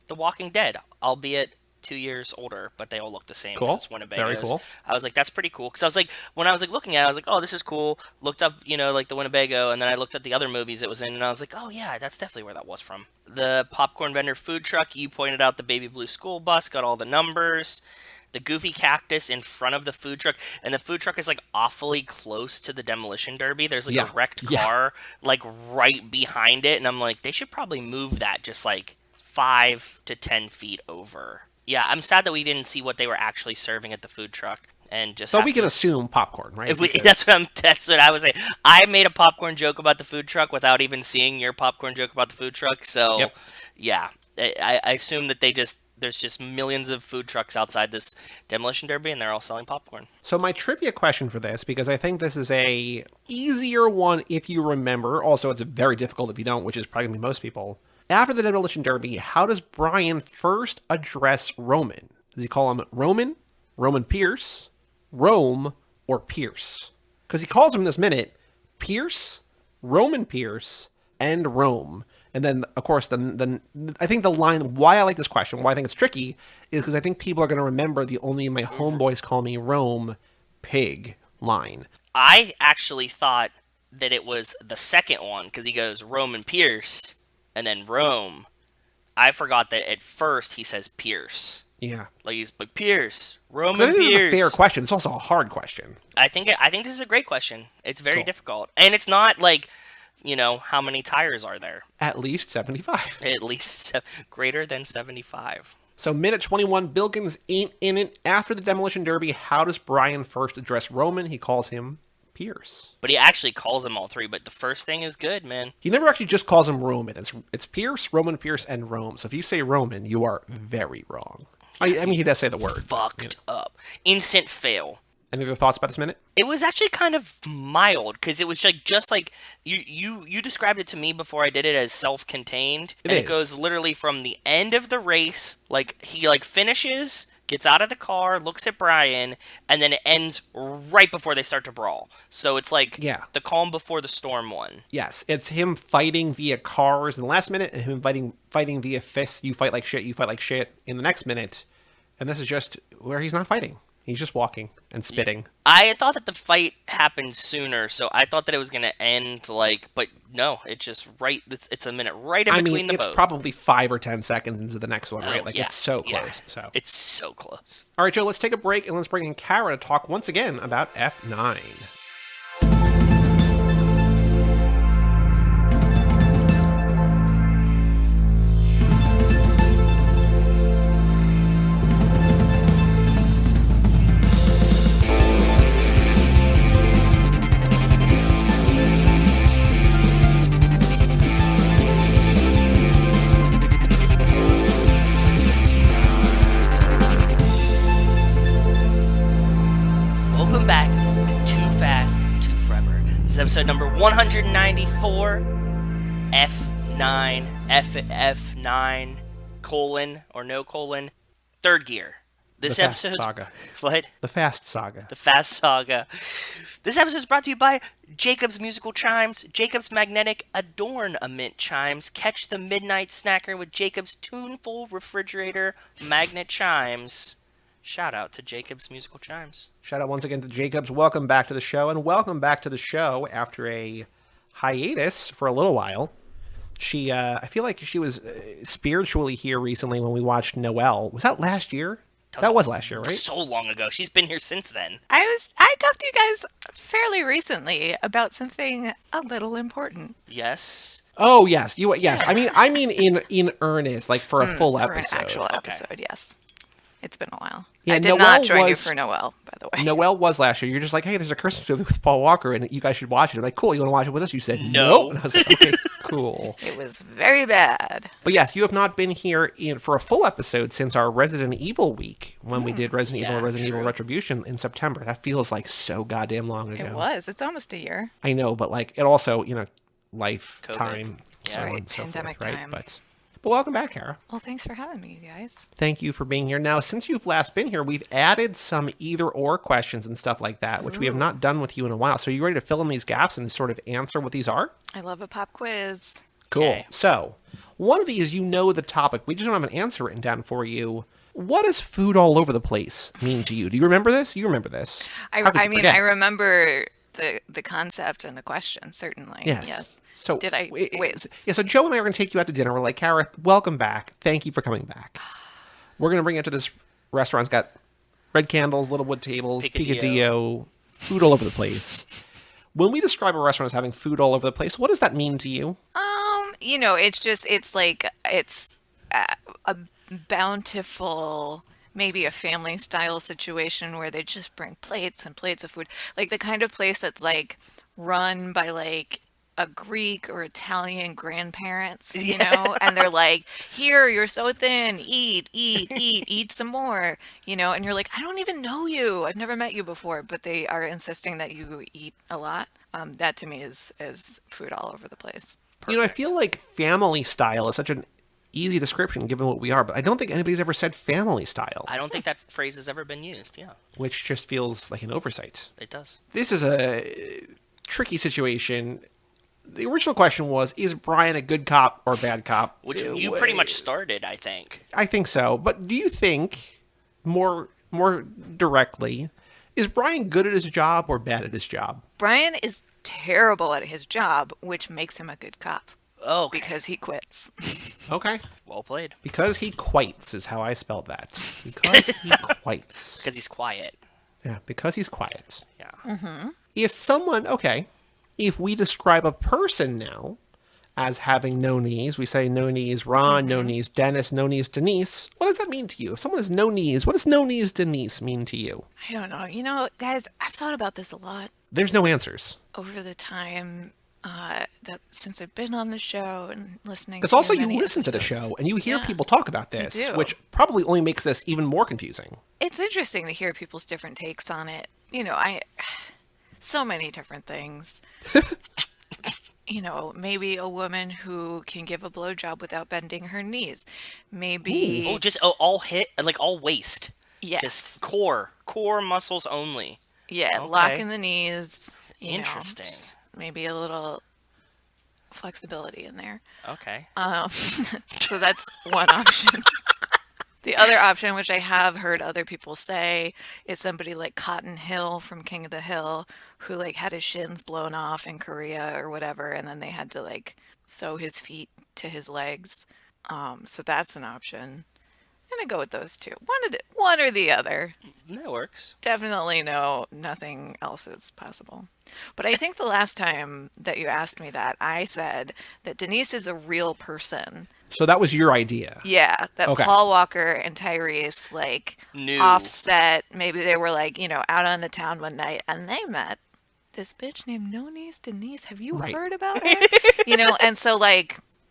The Walking Dead, albeit 2 years older, but they all look the same. Cool. It's Winnebagos. Very cool. I was like, that's pretty cool. Because I was like, when I was like looking at it, I was like, oh, this is cool. Looked up, you know, like the Winnebago, and then I looked at the other movies it was in, and I was like, oh yeah, that's definitely where that was from. The popcorn vendor food truck, you pointed out the baby blue school bus, got all the numbers. The goofy cactus in front of the food truck, and the food truck is like awfully close to the demolition derby. There's like a wrecked car like right behind it, and I'm like, they should probably move that just like 5 to 10 feet over. Yeah, I'm sad that we didn't see what they were actually serving at the food truck, and just so we can assume popcorn, right? That's what I was saying. I made a popcorn joke about the food truck without even seeing your popcorn joke about the food truck. So yeah, I assume that there's just millions of food trucks outside this demolition derby, and they're all selling popcorn. So my trivia question for this, because I think this is a easier one if you remember. Also, it's very difficult if you don't, which is probably going to be most people. After the demolition derby, how does Brian first address Roman? Does he call him Roman, Roman Pierce, Rome, or Pierce? Because he calls him this minute Pierce, Roman Pierce, and Rome. And then, of course, I think the line, why I like this question, why I think it's tricky, is because I think people are going to remember the only my homeboys call me Rome pig line. I actually thought that it was the second one, because he goes Roman Pierce, and then Rome. I forgot that at first he says Pierce. Yeah. Like he's like Pierce, Roman Pierce. This is a fair question. It's also a hard question. I think this is a great question. It's very difficult. And it's not like, you know, how many tires are there? At least 75. At least greater than 75. So minute 21, Bilkins ain't in it. After the demolition derby, how does Brian first address Roman? He calls him Pierce. But he actually calls them all 3, but the first thing is good, man. He never actually just calls him Roman. It's Pierce, Roman Pierce, and Rome. So if you say Roman, you are very wrong. I mean, he does say the word. Fucked up. Instant fail. Any other thoughts about this minute? It was actually kind of mild, because it was just like you described it to me before I did it as self-contained. It goes literally from the end of the race, like he like finishes, gets out of the car, looks at Brian, and then it ends right before they start to brawl. So it's like the calm before the storm one. Yes, it's him fighting via cars in the last minute, and him fighting via fists. You fight like shit in the next minute. And this is just where he's not fighting. He's just walking and spitting. I thought that the fight happened sooner, so I thought that it was going to end but no, it's just right. It's a minute right in between the both. It's probably 5 or 10 seconds into the next one, right? Like it's so close. Yeah. So it's so close. All right, Joe, let's take a break and let's bring in Kara to talk once again about F9. Episode number 194, F9, colon, or no colon, third gear. This episode... Saga. What? The Fast Saga. The Fast Saga. This episode is brought to you by Jacob's Musical Chimes, Jacob's Magnetic Adornment Chimes. Catch the midnight snacker with Jacob's tuneful refrigerator magnet chimes. Shout out to Jacob's Musical Chimes. Shout out once again to Jacob's. Welcome back to the show, and welcome back to the show after a hiatus for a little while. I feel like she was spiritually here recently when we watched Noelle. Was that last year? That was last year, right? So long ago. She's been here since then. I talked to you guys fairly recently about something a little important. Yes. Oh yes, yes. I mean in earnest, like for a full episode. For an actual episode, yes. It's been a while. Yeah, I did Noel not join you was- for Noel, by the way. Noel was last year. You're just like, hey, there's a Christmas movie with Paul Walker, and you guys should watch it. I'm like, cool, you want to watch it with us? You said No. And I was like, okay, cool. It was very bad. But yes, you have not been here for a full episode since our Resident Evil week when we did Resident Evil and Resident Evil Retribution in September. That feels like so goddamn long ago. It was. It's almost a year. I know, but like it also, life, COVID. time, so Right, on and so pandemic forth, right? time. But welcome back, Kara. Well, thanks for having me, you guys. Thank you for being here. Now, since you've last been here, we've added some either-or questions and stuff like that, which we have not done with you in a while. So are you ready to fill in these gaps and sort of answer what these are? I love a pop quiz. Cool. Okay. So, one of these, you know the topic. We just don't have an answer written down for you. What does food all over the place mean to you? Do you remember this? You remember this. How could I you mean, forget? I remember the concept and the question, certainly. Yes. So Did I wait? Yeah, so Joe and I are going to take you out to dinner. We're like, Kara, welcome back. Thank you for coming back. We're going to bring you to this restaurant. It's got red candles, little wood tables, picadillo, food all over the place. When we describe a restaurant as having food all over the place, what does that mean to you? It's like it's a bountiful, maybe a family style situation where they just bring plates and plates of food, like the kind of place that's like run by like a Greek or Italian grandparents, and they're like, here, you're so thin, eat some more, and you're like, I don't even know you. I've never met you before, but they are insisting that you eat a lot. That to me is food all over the place. I feel like family style is such an easy description given what we are, but I don't think anybody's ever said family style. I don't think that phrase has ever been used, yeah. Which just feels like an oversight. It does. This is a tricky situation. The original question was, is Brian a good cop or a bad cop? Which you pretty much started, I think. I think so. But do you think, more directly, is Brian good at his job or bad at his job? Brian is terrible at his job, which makes him a good cop. Oh, because he quits. Okay. Well played. Because he quites is how I spelled that. Because he quites. Because he's quiet. Yeah, because he's quiet. Yeah. Mm-hmm. If we describe a person now as having no knees, we say no knees Ron, no knees Dennis, no knees Denise. What does that mean to you? If someone has no knees, what does no knees Denise mean to you? I don't know. Guys, I've thought about this a lot There's no answers. over the time that since I've been on the show and listening. Because to also you many listen to the episodes. show and you hear Yeah, people talk about this, do. which probably only makes this even more confusing. It's interesting to hear people's different takes on it. So many different things. Maybe a woman who can give a blowjob without bending her knees. Maybe. Oh, just all hit, like all waist. Yes. Just core muscles only. Yeah, Okay. locking the knees. Interesting. Just maybe a little flexibility in there. Okay. So that's one option. The other option, which I have heard other people say, is somebody like Cotton Hill from King of the Hill, who like had his shins blown off in Korea or whatever, and then they had to like sew his feet to his legs. So that's an option. I'm gonna go with those two. One or the other. That works. Definitely nothing else is possible. But I think the last time that you asked me that, I said that Denise is a real person. So that was your idea. Yeah, that Okay. Paul Walker and Tyrese Knew. offset. Maybe they were out on the town one night and they met this bitch named No Knees Denise. Have you Right. heard about her? And so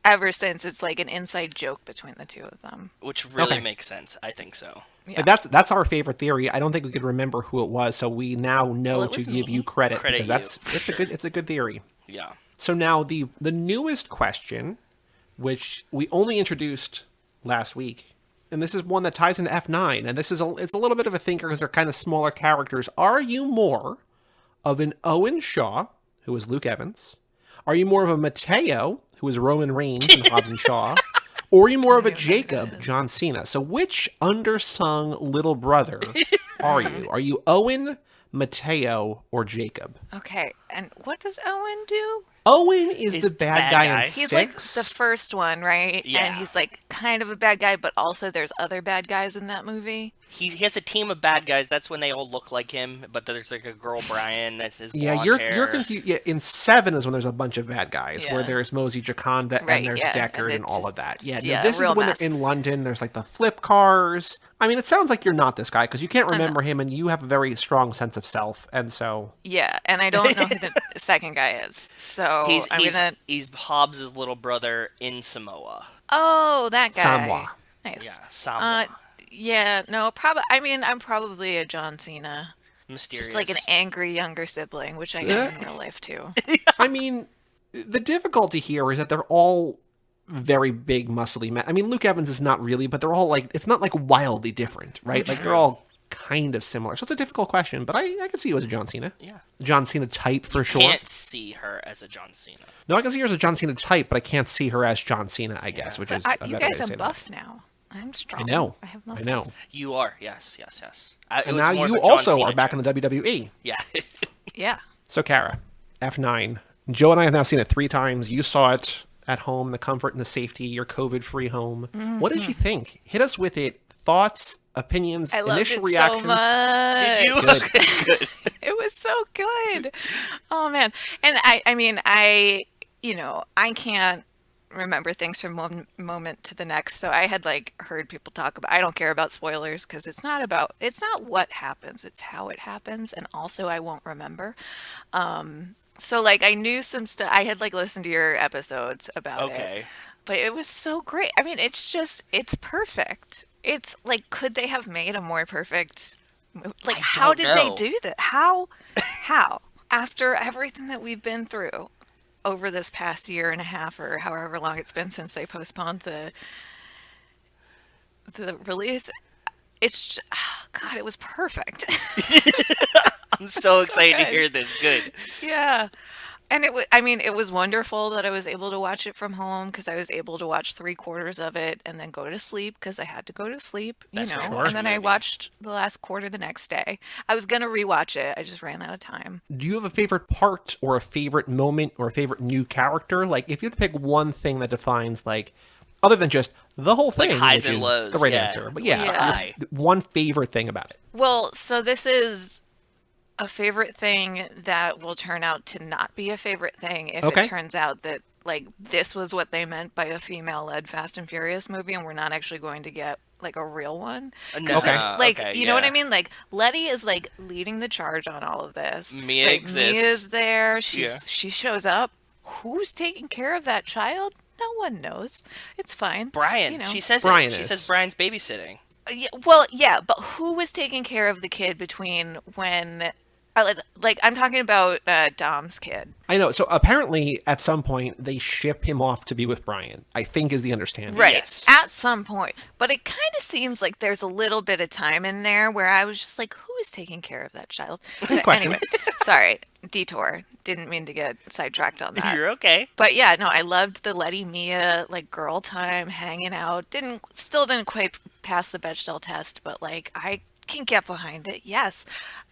ever since it's like an inside joke between the two of them. Which really Okay. makes sense. I think so. Yeah. That's our favorite theory. I don't think we could remember who it was, so we now know Well, it to was give me. you credit Credit because you. it's a good theory. Yeah. So now the newest question, which we only introduced last week, and this is one that ties into F9, and it's a little bit of a thinker because they're kind of smaller characters. Are you more of an Owen Shaw, who is Luke Evans? Are you more of a Mateo, who is Roman Reigns in Hobbs and Shaw? Or are you more of a Jacob, John Cena? So which undersung little brother are you? Are you Owen, Mateo, or Jacob? Okay, and what does Owen do? Owen is Is the the bad bad guy guy. in He's 6. like the first one, right? Yeah. And he's like kind of a bad guy, but also there's other bad guys in that movie. he has a team of bad guys. That's when they all look like him, but there's like a girl Brian that's his blonde you're hair. confused. Yeah, in 7 is when there's a bunch of bad guys, where there's Mosey Jaconda and there's Deckard and all of that. Yeah, this is when they're in London. There's like the flip cars. I mean, it sounds like you're not this guy because you can't remember him, and you have a very strong sense of self, and so and I don't know who the second guy is. So he's Hobbs' little brother in Samoa. Oh, that guy. Samoa. Nice. Yeah, Samoa. No, probably. I mean, I'm probably a John Cena. Mysterious. Just like an angry younger sibling, which I am in real life too. I mean, the difficulty here is that they're all very big, muscly men. I mean, Luke Evans is not really, but they're all like, it's not like wildly different, right? Like they're all kind of similar. So it's a difficult question, but I can see you as a John Cena. Yeah. John Cena type for sure. I can't see her as a John Cena. No, I can see her as a John Cena type, but I can't see her as John Cena, I guess, which is you guys are buff now. I'm strong. I know. I have muscles. I know. You are. Yes. And now you also are back in the WWE. Yeah. Yeah. So, Kara, F9. Joe and I have now seen it 3 times. You saw it at home, the comfort and the safety, your COVID-free home. Mm-hmm. What did you think? Hit us with it. Thoughts, opinions, initial reactions. So much. Did you? Good. Good. It was so good. Oh man. And I can't remember things from one moment to the next. So I had like heard people talk about, I don't care about spoilers because it's not what happens, it's how it happens. And also I won't remember. So like I knew some stuff. I had like listened to your episodes about it. But it was so great. I mean, it's perfect. It's like, could they have made a more perfect, like, how did they do that? How, after everything that we've been through over this past year and a half or however long it's been since they postponed the release, it's, God, it was perfect. I'm so excited to hear this. Good. Yeah. And it was wonderful that I was able to watch it from home because I was able to watch 3/4 of it and then go to sleep because I had to go to sleep, and then I watched the last quarter the next day. I was going to rewatch it. I just ran out of time. Do you have a favorite part or a favorite moment or a favorite new character? Like, if you had to pick one thing that defines, like, other than just the whole thing, like highs and lows, the right answer. But one favorite thing about it. Well, so this is a favorite thing that will turn out to not be a favorite thing if it turns out that like this was what they meant by a female-led Fast and Furious movie and we're not actually going to get like a real one. No. You know what I mean? Like Letty is like leading the charge on all of this. Mia exists. Mia's there. She shows up. Who's taking care of that child? No one knows. It's fine. Brian. She says She says Brian's babysitting. But who was taking care of the kid between when... Like, I'm talking about Dom's kid. I know. So apparently, at some point, they ship him off to be with Brian, I think is the understanding. Right. Yes. At some point. But it kind of seems like there's a little bit of time in there where I was just like, who is taking care of that child? Anyway, sorry. Detour. Didn't mean to get sidetracked on that. You're okay. But yeah, no, I loved the Letty Mia, like, girl time, hanging out. Still didn't quite pass the Bechdel test, but, like, I can get behind it. Yes.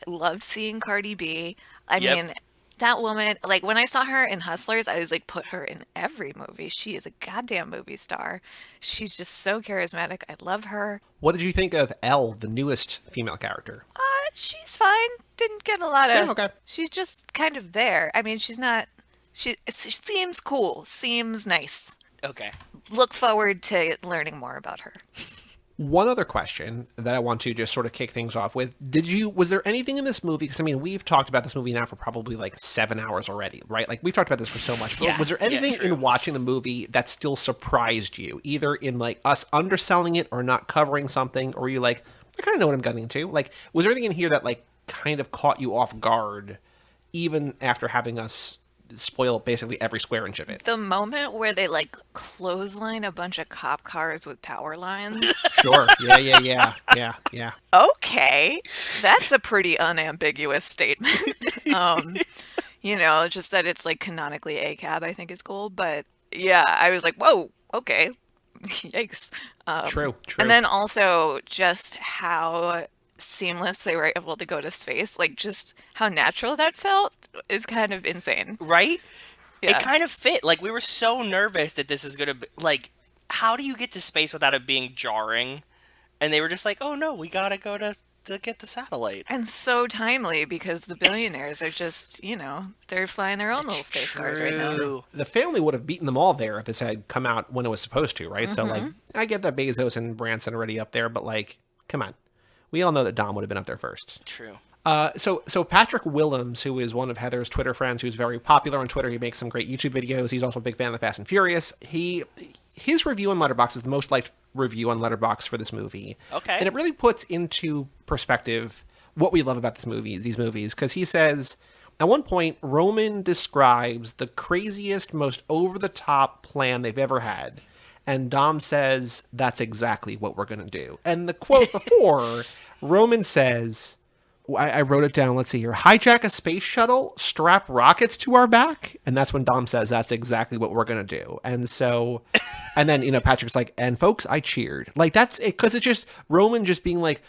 I loved seeing Cardi B. I mean, that woman, like when I saw her in Hustlers, I was like, put her in every movie. She is a goddamn movie star. She's just so charismatic. I love her. What did you think of Elle, the newest female character? She's fine. Didn't get a lot of... She's just kind of there. I mean, she's not... She seems cool. Seems nice. Okay. Look forward to learning more about her. One other question that I want to just sort of kick things off with. Was there anything in this movie, because I mean, we've talked about this movie now for probably like 7 hours already, right? Like we've talked about this for so much. Was there anything in watching the movie that still surprised you, either in like us underselling it or not covering something, or you like, I kind of know what I'm getting to? Like, was there anything in here that like kind of caught you off guard, even after having us spoil basically every square inch of it? The moment where they like clothesline a bunch of cop cars with power lines. Sure. Yeah. Okay. That's a pretty unambiguous statement. Just that it's like canonically a cab, I think is cool. But yeah, I was like, whoa, okay. Yikes. True. And then also just how seamless they were able to go to space, like just how natural that felt is kind of insane, right? It kind of fit. Like we were so nervous that this is gonna be like, how do you get to space without it being jarring? And they were just like, oh no, we gotta go to get the satellite. And so timely because the billionaires are just, they're flying their own little space cars right now. The family would have beaten them all there if this had come out when it was supposed to, right? So, like, I get that Bezos and Branson are already up there, but, like, come on. We all know that Dom would have been up there first. True. So Patrick Willems, who is one of Heather's Twitter friends, who's very popular on Twitter, he makes some great YouTube videos. He's also a big fan of the Fast and Furious. His review on Letterboxd is the most liked review on Letterboxd for this movie. Okay. And it really puts into perspective what we love about these movies, because he says, at one point, Roman describes the craziest, most over-the-top plan they've ever had. And Dom says, that's exactly what we're going to do. And the quote before, Roman says, I wrote it down, let's see here, hijack a space shuttle, strap rockets to our back. And that's when Dom says, that's exactly what we're going to do. And so, and then, Patrick's like, and folks, I cheered. Like, that's it, because it's just Roman just being like,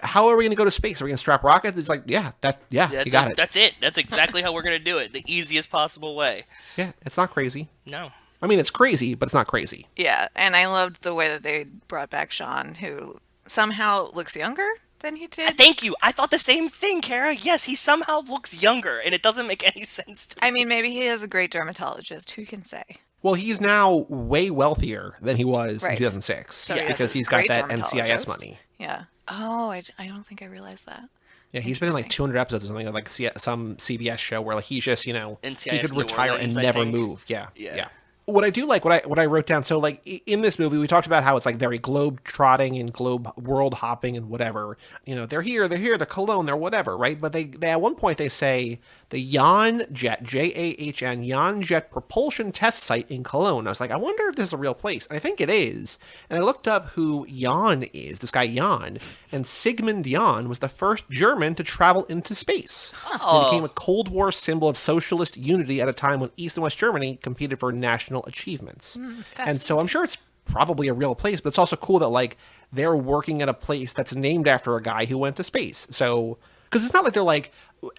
how are we going to go to space? Are we going to strap rockets? It's like, you got it. That's it. That's exactly how we're going to do it. The easiest possible way. Yeah, it's not crazy. No. I mean, it's crazy, but it's not crazy. Yeah, and I loved the way that they brought back Sean, who somehow looks younger than he did. Thank you. I thought the same thing, Kara. Yes, he somehow looks younger, and it doesn't make any sense to me. I mean, maybe he is a great dermatologist. Who can say? Well, he's now way wealthier than he was in 2006 So because he's got that NCIS money. Yeah. Oh, I don't think I realized that. Yeah, he's been in like 200 episodes or something, like some CBS show where like he's just, he NCIS could retire Orleans, and never move. Yeah. Yeah. What I do like, what I wrote down, so like in this movie, we talked about how it's like very globe trotting and globe world hopping and whatever. They're here, the Cologne, they're whatever, right? But they at one point they say the Jan Jet, Jahn, Jan Jet propulsion test site in Cologne. I was like, I wonder if this is a real place. And I think it is. And I looked up who Jan is, this guy Jan, and Sigmund Jan was the first German to travel into space. It became a Cold War symbol of socialist unity at a time when East and West Germany competed for national achievements. And so I'm sure it's probably a real place, but it's also cool that like they're working at a place that's named after a guy who went to space. So because it's not like they're like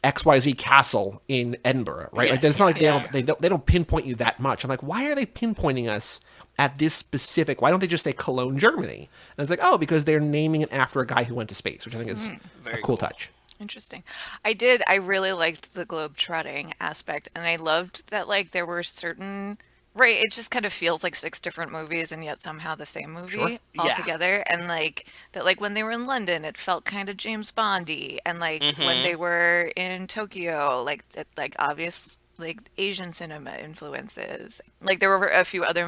XYZ Castle in Edinburgh, right? Yes. Like it's not like they don't pinpoint you that much. I'm like, why are they pinpointing us at this specific? Why don't they just say Cologne, Germany? And it's like, oh, because they're naming it after a guy who went to space, which I think is a cool touch. Interesting. I really liked the globe trotting aspect, and I loved that like there were certain. Right, it just kind of feels like 6 different movies and yet somehow the same movie altogether. And like that, like when they were in London, it felt kind of James Bondy, and like when they were in Tokyo, like that, like obvious like Asian cinema influences. Like there were a few other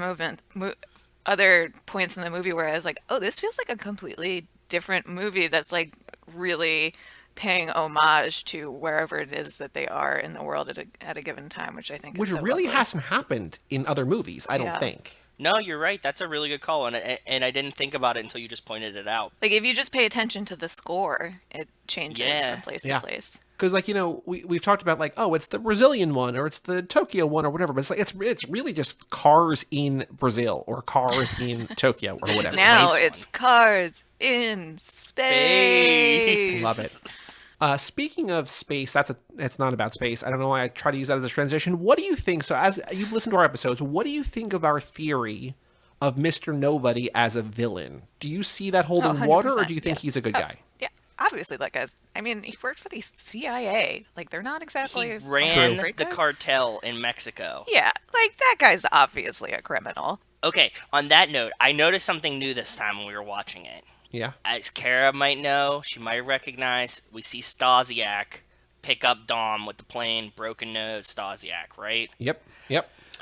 other points in the movie where I was like, oh, this feels like a completely different movie that's like really paying homage to wherever it is that they are in the world at a given time, which I think is so really lovely. hasn't happened in other movies, I don't think. No, you're right. That's a really good call, and I didn't think about it until you just pointed it out. Like if you just pay attention to the score, it changes from place to place. Because like we've talked about like, oh, it's the Brazilian one or it's the Tokyo one or whatever, but it's like it's really just cars in Brazil or cars in Tokyo or whatever. Now it's cars in space. Love it. Speaking of space, it's not about space. I don't know why I try to use that as a transition. What do you think? So as you've listened to our episodes, what do you think of our theory of Mr. Nobody as a villain? Do you see that holding water, or do you think he's a good guy? Yeah, obviously that guy's. I mean, he worked for the CIA. Like they're not exactly. He ran the cartel in Mexico. Yeah, like that guy's obviously a criminal. Okay, on that note, I noticed something new this time when we were watching it. Yeah. As Kara might know, she might recognize, we see Stasiak pick up Dom with the plain broken nose Stasiak, right? Yep.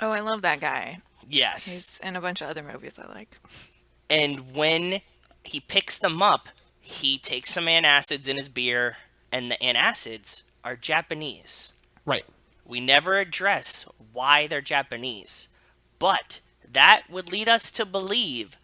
Oh, I love that guy. Yes. He's in a bunch of other movies I like. And when he picks them up, he takes some antacids in his beer, and the antacids are Japanese. Right. We never address why they're Japanese, but that would lead us to believe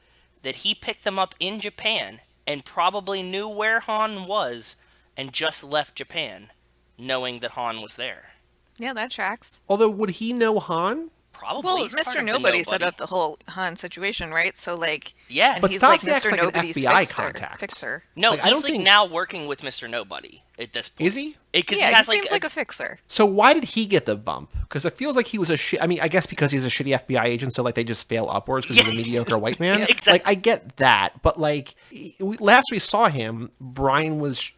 that he picked them up in Japan and probably knew where Han was and just left Japan knowing that Han was there. Yeah, that tracks. Although, would he know Han? Probably. Well, He's part Mr. of the Nobody set Nobody. up the whole Han situation, right? So, like, Yeah. and But he's like Stasiak's Mr. like an Nobody's FBI fixer. contact. Fixer. No, Like, I he's don't like think- now working with Mr. Nobody at this point. Is he? Because Yeah, he has seems like a fixer. So why did he get the bump? Because it feels like he was I mean, I guess because he's a shitty FBI agent, so like they just fail upwards because he's a mediocre white man. Yeah, exactly. Like I get that, but like last we saw him, Brian was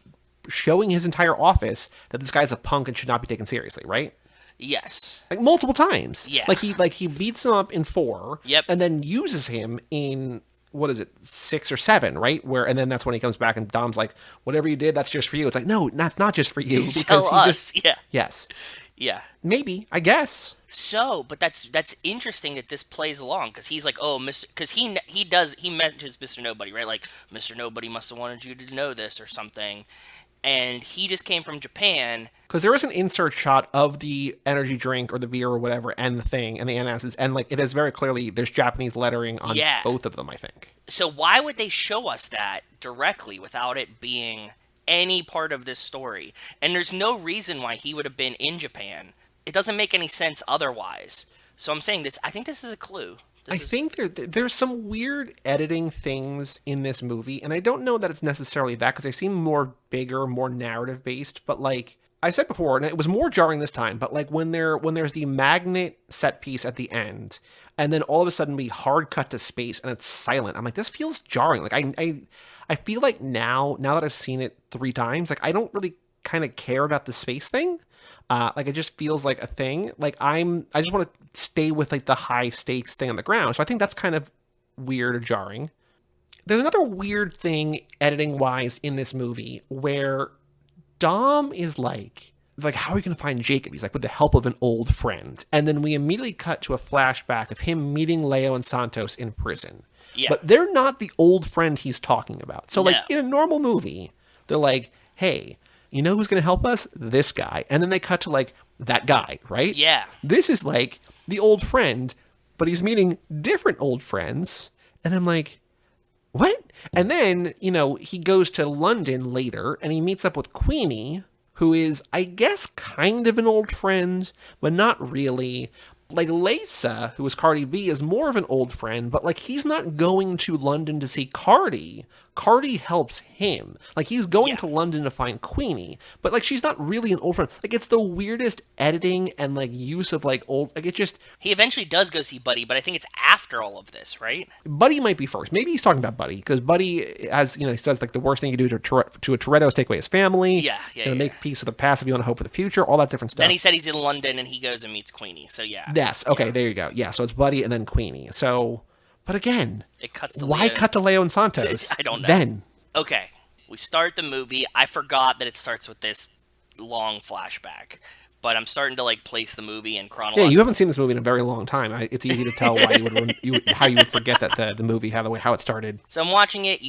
showing his entire office that this guy's a punk and should not be taken seriously, right? Yes. Like multiple times. Yeah. Like he beats him up in 4. Yep. And then uses him in what is it, 6 or 7, right? And then that's when he comes back and Dom's like, whatever you did, that's just for you. It's like, no, that's not just for you. Because Tell he us. Yeah. Yes. Yeah. Maybe, I guess. So, but that's interesting that this plays along because he's like, oh, Mr. Because he mentions Mr. Nobody, right? Like Mr. Nobody must have wanted you to know this or something, and he just came from Japan. Because there is an insert shot of the energy drink or the beer or whatever and the thing and the ananases, and like it is very clearly there's Japanese lettering on both of them, I think. So why would they show us that directly without it being any part of this story? And there's no reason why he would have been in Japan. It doesn't make any sense otherwise. So I'm saying this. I think this is a clue. I think there's some weird editing things in this movie, and I don't know that it's necessarily that because they seem more bigger, more narrative based. But like I said before, and it was more jarring this time. But like when there's the magnet set piece at the end, and then all of a sudden we hard cut to space and it's silent. I'm like, this feels jarring. Like I feel like now that I've seen it 3 times, like I don't really kind of care about the space thing. Like it just feels like a thing. Like I just want to stay with like the high stakes thing on the ground. So I think that's kind of weird or jarring. There's another weird thing editing wise in this movie where Dom is like, how are we going to find Jacob? He's like, with the help of an old friend. And then we immediately cut to a flashback of him meeting Leo and Santos in prison. Yeah. But they're not the old friend he's talking about. So like No. in a normal movie, they're like, hey, you know who's going to help us? This guy. And then they cut to like that guy, right? Yeah. This is like the old friend, but he's meeting different old friends. And I'm like, what? And then, he goes to London later and he meets up with Queenie, who is, I guess, kind of an old friend, but not really. Like Lisa, who is Cardi B, is more of an old friend, but like he's not going to London to see Cardi. Cardi helps him. Like he's going to London to find Queenie, but like she's not really an old friend. Like it's the weirdest editing and like use of like old. Like it just. He eventually does go see Buddy, but I think it's after all of this, right? Buddy might be first. Maybe he's talking about Buddy because Buddy has, he says like the worst thing you do to a Toretto is take away his family. Yeah. Make peace with the past if you want to hope for the future. All that different stuff. Then he said he's in London and he goes and meets Queenie. So yeah. Yes. Okay. There you go. Yeah. So it's Buddy and then Queenie. So, but again, It cuts to why Leo. cut to Leo and Santos? I don't know. Then. Okay, we start the movie. I forgot that it starts with this long flashback, but I'm starting to like place the movie in chronological. Yeah, you haven't seen this movie in a very long time. It's easy to tell why how you would forget that the movie how it started. So I'm watching it.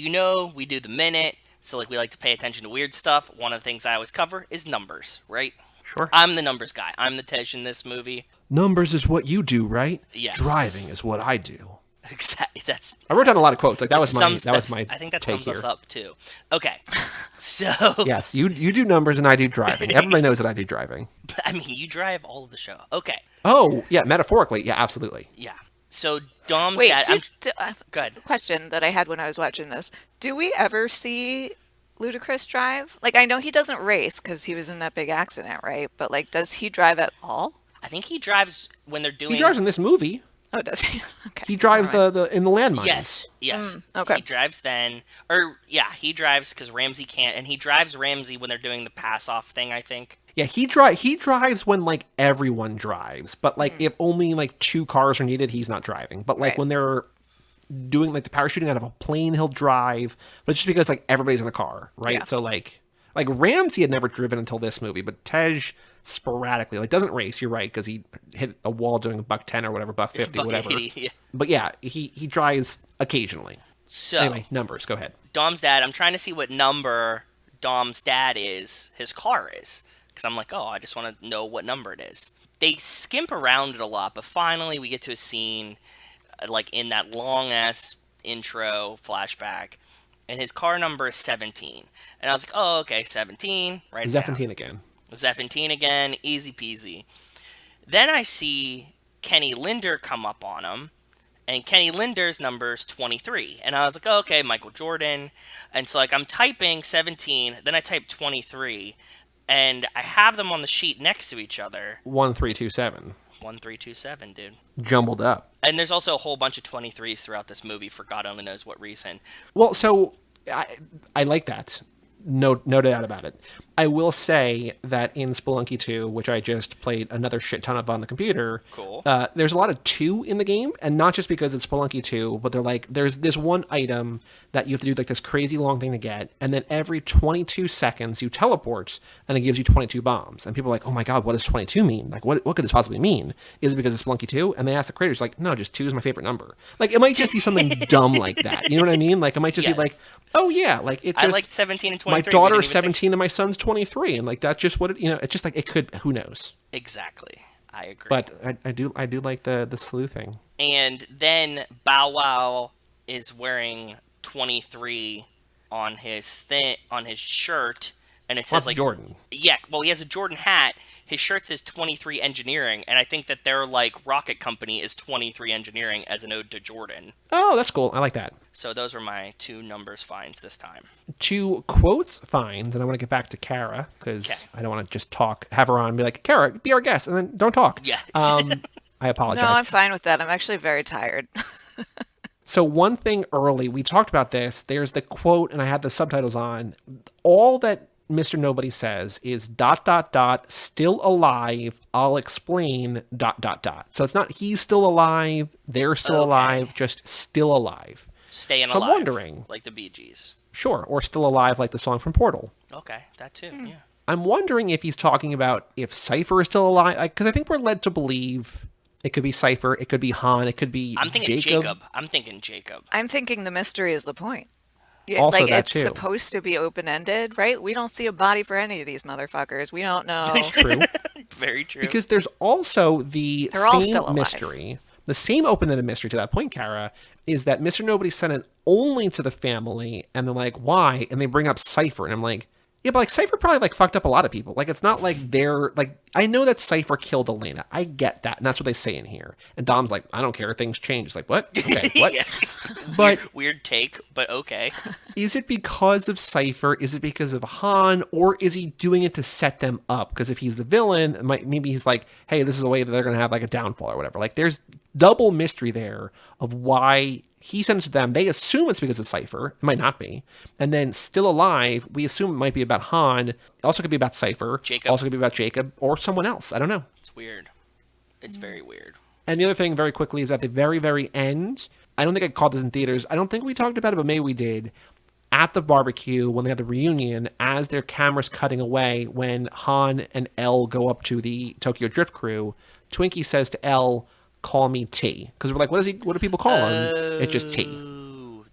We do the minute. So like we like to pay attention to weird stuff. One of the things I always cover is numbers, right? Sure. I'm the numbers guy. I'm the Tej in this movie. Numbers is what you do, right? Yes. Driving is what I do. Exactly. That's. I wrote down a lot of quotes. Like that was my I think that take sums us here. up too. Okay, so Yes, you do numbers and I do driving. Everybody knows that I do driving. I mean, you drive all of the show. Okay, Oh yeah, metaphorically, yeah, absolutely. yeah. So Dom's Wait, dad. go ahead. Question that I had when I was watching this. Do we ever see Ludacris drive? Like, I know he doesn't race because he was in that big accident, right? But like, does he drive at all? I think he drives when they're doing. He drives in this movie. Oh, does he? Okay. He drives the in the landmines. Yes. okay. He drives then, he drives because Ramsey can't, and he drives Ramsey when they're doing the pass off thing. I think. Yeah, he drives when like everyone drives, but like if only like 2 cars are needed, he's not driving. But like Right. when they're doing like the parachuting out of a plane, he'll drive. But it's just because like everybody's in a car, right? Yeah. So like Ramsey had never driven until this movie, but Tej sporadically like doesn't race. You're right because he hit a wall doing a $110 or whatever, $150, Buck whatever. 80, yeah. But yeah, he drives occasionally. So Anyway, numbers. Go ahead. Dom's dad. I'm trying to see what number Dom's dad is. His car is because I'm like, oh, I just want to know what number it is. They skimp around it a lot, but finally we get to a scene like in that long ass intro flashback, and his car number is 17. And I was like, oh, okay, 17. Right. 17 again. 17 again, easy peasy. Then I see Kenny Linder come up on him. And Kenny Linder's number's 23. And I was like, oh, okay, Michael Jordan. And so, like, I'm typing 17, then I type 23. And I have them on the sheet next to each other. 1327. 1327, dude. Jumbled up. And there's also a whole bunch of 23s throughout this movie for God only knows what reason. Well, so I like that. No doubt about it. I will say that in Spelunky 2, which I just played another shit ton of on the computer, cool. There's a lot of 2 in the game, and not just because it's Spelunky 2, but they're like, there's this one item that you have to do like this crazy long thing to get, and then every 22 seconds you teleport, and it gives you 22 bombs. And people are like, oh my god, what does 22 mean? Like, what could this possibly mean? Is it because it's Spelunky 2? And they ask the creators, like, no, just 2 is my favorite number. Like, it might just be something dumb like that. You know what I mean? Like, it might just be like, oh yeah, like it's just, I liked 17 and 23. my daughter's 17 and my son's 23, and like that's just what it. It's just like it could. Who knows? Exactly, I agree. But I do like the sleuth thing. And then Bow Wow is wearing 23 on his shirt, and it says like Jordan. Yeah, well, he has a Jordan hat. His shirt says 23 Engineering, and I think that their like rocket company is 23 Engineering as an ode to Jordan. Oh, that's cool. I like that. So those were my 2 numbers finds this time. 2 quotes finds, and I want to get back to Kara because I don't want to just have her on and be like, Kara, be our guest, and then don't talk. Yeah. I apologize. No, I'm fine with that. I'm actually very tired. So one thing early, we talked about this. There's the quote, and I had the subtitles on. All that Mr. Nobody says is ... still alive, I'll explain ... So it's not he's still alive, they're still alive, just still alive. Staying so alive. I'm wondering. Like the Bee Gees. Sure, or still alive like the song from Portal. Okay, that too, yeah. I'm wondering if he's talking about if Cypher is still alive, because I think we're led to believe it could be Cypher, it could be Han, it could be I'm thinking Jacob. I'm thinking the mystery is the point. Yeah, also like that it's supposed to be open-ended, right? We don't see a body for any of these motherfuckers. We don't know. True. Very true. Because there's also the same mystery. The same open-ended mystery to that point, Kara, is that Mr. Nobody sent it only to the family, and they're like, why? And they bring up Cypher, and I'm like, yeah, but like Cypher probably like fucked up a lot of people. Like it's not like they're like, I know that Cypher killed Elena. I get that, and that's what they say in here. And Dom's like, I don't care, things change. It's like, what? Okay, what? Yeah. But weird take, but okay. Is it because of Cypher? Is it because of Han? Or is he doing it to set them up? Because if he's the villain, maybe he's like, hey, this is a way that they're going to have like a downfall or whatever. Like there's double mystery there of why he sent it to them. They assume it's because of Cypher. It might not be. And then still alive, we assume it might be about Han. It also could be about Cypher. Jacob. Also could be about Jacob or someone else. I don't know. It's weird. It's very weird. And the other thing very quickly is at the very, very end, I don't think I caught this in theaters. I don't think we talked about it, but maybe we did. At the barbecue, when they have the reunion, as their camera's cutting away, when Han and Elle go up to the Tokyo Drift crew, Twinkie says to Elle, call me T. Because we're like, what do people call him? It's just T.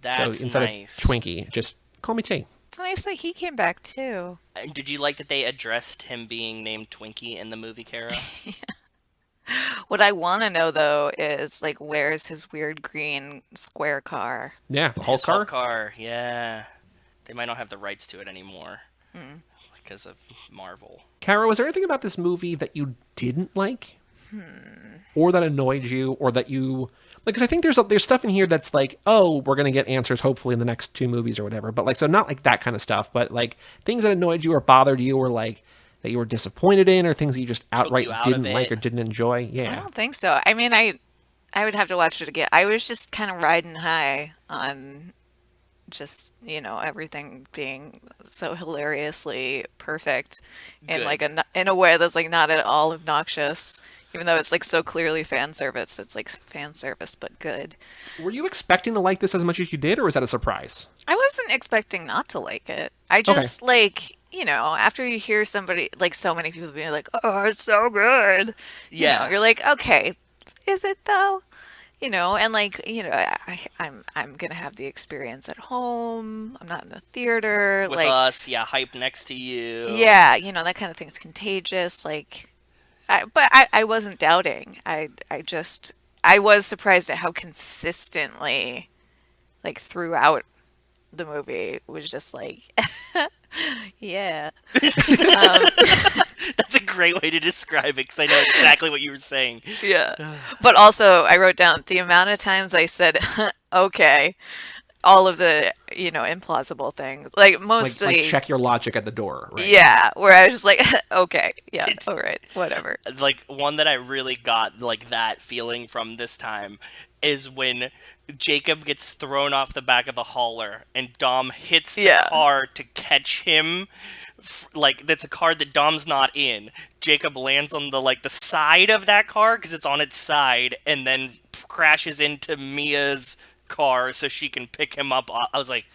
That's so instead nice. of Twinkie, just call me T. It's nice that he came back too. And did you like that they addressed him being named Twinkie in the movie, Kara? Yeah. What I want to know though is like, where's his weird green square car? Yeah, the Hulk car. Hulk car, yeah. They might not have the rights to it anymore because of Marvel. Kara, was there anything about this movie that you didn't like? Or that annoyed you, or that you like? Because I think there's stuff in here that's like, oh, we're gonna get answers hopefully in the next 2 movies or whatever. But like, so not like that kind of stuff, but like things that annoyed you or bothered you, or like that you were disappointed in, or things that you just outright didn't like or didn't enjoy. Yeah, I don't think so. I mean, I would have to watch it again. I was just kind of riding high on just, everything being so hilariously perfect in like in a way that's like not at all obnoxious. Even though it's like so clearly fan service, it's like fan service, but good. Were you expecting to like this as much as you did, or was that a surprise? I wasn't expecting not to like it. I just after you hear somebody, like so many people being like, oh, it's so good. Yeah. You're like, okay, is it though? And like, I'm going to have the experience at home. I'm not in the theater. With like, us, hype next to you. Yeah, that kind of thing's contagious. Like, but I wasn't doubting. I was surprised at how consistently, like throughout the movie, it was just like, Yeah. That's a great way to describe it because I know exactly what you were saying. Yeah. But also, I wrote down the amount of times I said, okay, all of the, implausible things. Like, mostly. Like check your logic at the door, right? Yeah, where I was just like, okay, yeah, all right, whatever. Like, one that I really got, like, that feeling from this time is when Jacob gets thrown off the back of the hauler and Dom hits the car to catch him. Like, that's a car that Dom's not in. Jacob lands on the side of that car because it's on its side and then crashes into Mia's car so she can pick him up. I was like,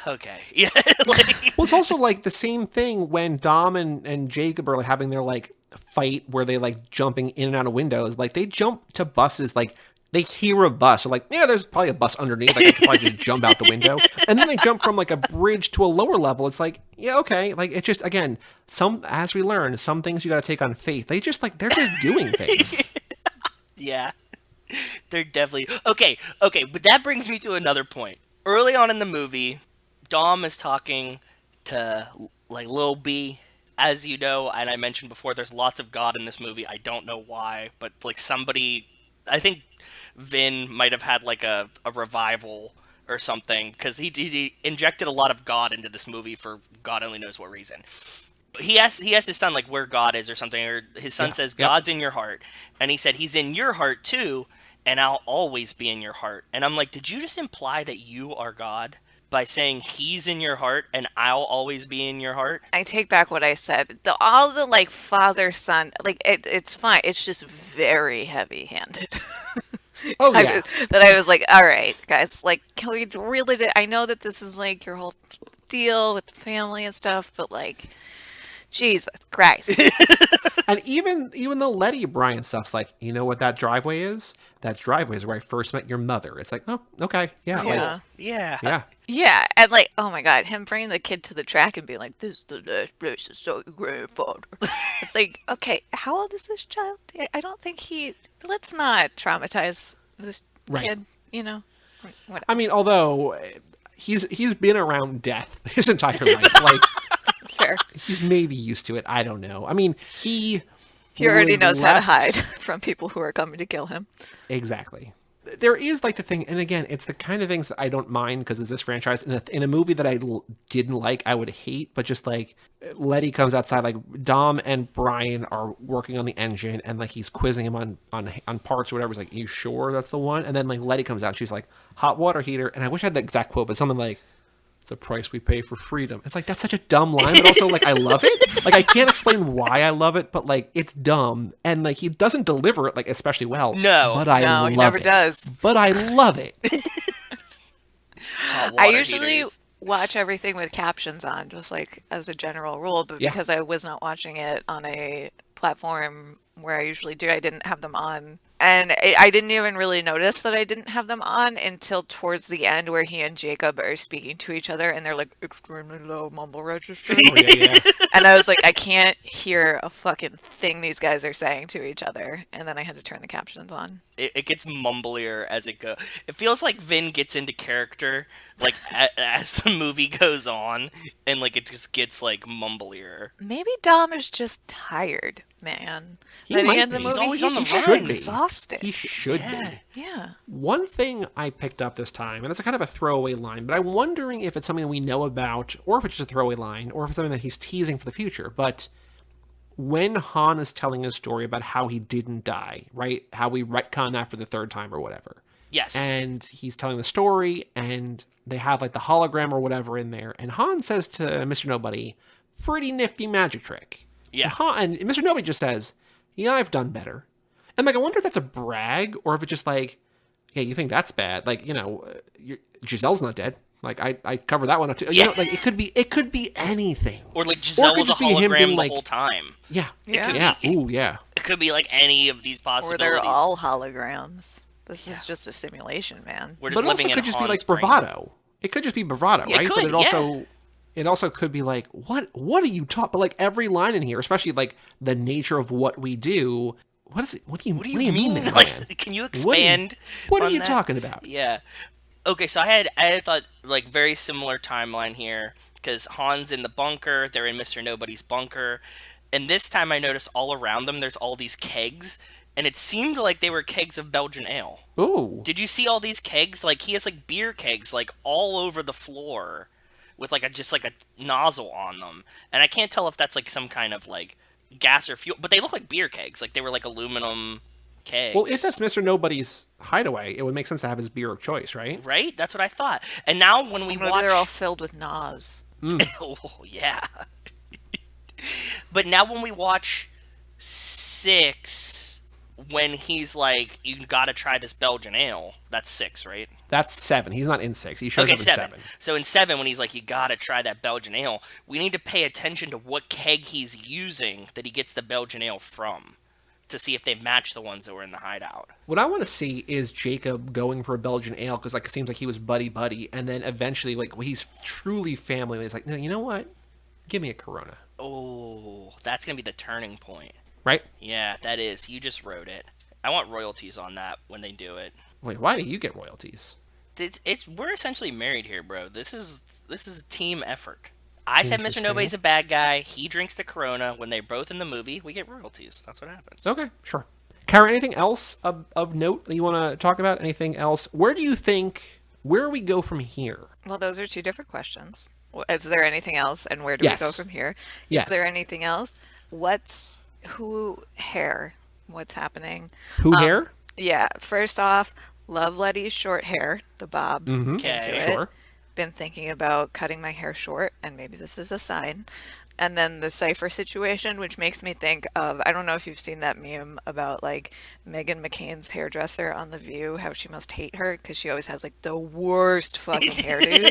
okay. Yeah. Well, it's also like the same thing when Dom and Jacob are like having their like fight where they like jumping in and out of windows. Like they jump to buses, like they hear a bus. They're like, yeah, there's probably a bus underneath. Like I could probably just jump out the window. And then they jump from like a bridge to a lower level. It's like, yeah, okay. Like it's just, again, as we learn, some things you got to take on faith. They're just doing things. Yeah. They're definitely okay, but that brings me to another point. Early on in the movie, Dom is talking to like Lil B. As you know, and I mentioned before, there's lots of God in this movie. I don't know why, but like somebody, I think Vin might have had like a revival or something because he injected a lot of God into this movie for God only knows what reason. He asked his son like where God is or something, or his son says God's in your heart, and he said he's in your heart too, and I'll always be in your heart. And I'm like, did you just imply that you are God by saying he's in your heart and I'll always be in your heart? I take back what I said. All the like father son, like it's fine. It's just very heavy handed. Oh yeah. I was like, all right, guys, like, can we really? I know that this is like your whole deal with the family and stuff, but like, Jesus Christ. And even the Letty Bryan stuff's like, you know what that driveway is? That driveway is where I first met your mother. It's like, oh, okay, yeah. Yeah. Yeah. Yeah, and like, oh my God, him bringing the kid to the track and being like, this is the last place to saw your grandfather. It's like, okay, how old is this child? I don't think let's not traumatize this kid, Whatever. I mean, although he's been around death his entire life. Like, fair. He's maybe used to it. I don't know. I mean, he already knows how to hide from people who are coming to kill him. Exactly. There is like the thing, and again, it's the kind of things that I don't mind because it's this franchise. In a movie that I didn't like, I would hate, but just like Letty comes outside, like Dom and Brian are working on the engine, and like he's quizzing him on parts or whatever. He's like, "You sure that's the one?" And then like Letty comes out, she's like, "Hot water heater," and I wish I had the exact quote, but something like, "The price we pay for freedom." It's like, that's such a dumb line, but also like I love it. Like I can't explain why I love it, but like it's dumb, and like he doesn't deliver it like especially well. No, but I love he never it. does. But I love it. I usually watch everything with captions on, just like as a general rule, but because I was not watching it on a platform where I usually do, I didn't have them on. And I didn't even really notice that I didn't have them on until towards the end where he and Jacob are speaking to each other and they're like, extremely low mumble register. Oh, yeah. And I was like, I can't hear a fucking thing these guys are saying to each other. And then I had to turn the captions on. It gets mumblier as it goes. It feels like Vin gets into character, like, as the movie goes on, and, like, it just gets, like, mumblier. Maybe Dom is just tired, man. He's always on the just run. exhausted. He should be. Yeah. One thing I picked up this time, and it's a kind of a throwaway line, but I'm wondering if it's something we know about, or if it's just a throwaway line, or if it's something that he's teasing for the future, but when Han is telling his story about how he didn't die, right? How we retcon that for the third time or whatever. Yes. And he's telling the story, and they have like the hologram or whatever in there, and Han says to Mr. Nobody, pretty nifty magic trick. Yeah. And Mr. Nobody just says, yeah, I've done better. And like, I wonder if that's a brag, or if it's just like, yeah, you think that's bad? Like, Giselle's not dead. Like I covered that one up too. Yeah. Like it could be anything. Or like Giselle was a hologram the whole time. Yeah. Yeah. Ooh, yeah. It could be like any of these possibilities. Or they're all holograms. This is just a simulation, man. We're just But living also in could just be Han's like brain. bravado. It could just be bravado, It right? could, But it also could be like, what are you talking? But like every line in here, especially like the nature of what we do. What is it? What do you mean? Man? Like, can you expand? What are on you that? talking about? Yeah. Okay, so I had thought like very similar timeline here. because Han's in the bunker. They're in Mr. Nobody's bunker. And this time I noticed all around them there's all these kegs. And it seemed like they were kegs of Belgian ale. Ooh. Did you see all these kegs? Like, he has, like, beer kegs, like, all over the floor with, like, just a nozzle on them. And I can't tell if that's, like, some kind of, like, gas or fuel. But they look like beer kegs. Like, they were, like, aluminum kegs. Well, if that's Mr. Nobody's hideaway, it would make sense to have his beer of choice, right? Right? That's what I thought. And now when we watch... they're all filled with Nas. Oh, yeah. But now when we watch 6... when he's like, you gotta try this Belgian ale. That's 6, right? That's 7. He's not in 6. He shows up in 7. So in 7, when he's like, you gotta try that Belgian ale, we need to pay attention to what keg he's using that he gets the Belgian ale from, to see if they match the ones that were in the hideout. What I want to see is Jacob going for a Belgian ale, because like it seems like he was buddy-buddy, and then eventually, like, he's truly family, and he's like, no, you know what? Give me a Corona. Oh, that's gonna be the turning point. Right? Yeah, that is. You just wrote it. I want royalties on that when they do it. Wait, why do you get royalties? We're essentially married here, bro. This is a team effort. I said Mr. Nobody's a bad guy. He drinks the Corona. When they're both in the movie, we get royalties. That's what happens. Okay, sure. Kara, anything else of note that you want to talk about? Anything else? Where do we go from here? Well, those are two different questions. Is there anything else, and where do we go from here? Yes. Is there anything else? Hair? What's happening? Hair? Yeah. First off, love Letty's short hair, the bob. Mm-hmm. Into it. Sure. Been thinking about cutting my hair short, and maybe this is a sign. And then the Cypher situation, which makes me think of, I don't know if you've seen that meme about like Meghan McCain's hairdresser on The View, how she must hate her because she always has like the worst fucking hairdos.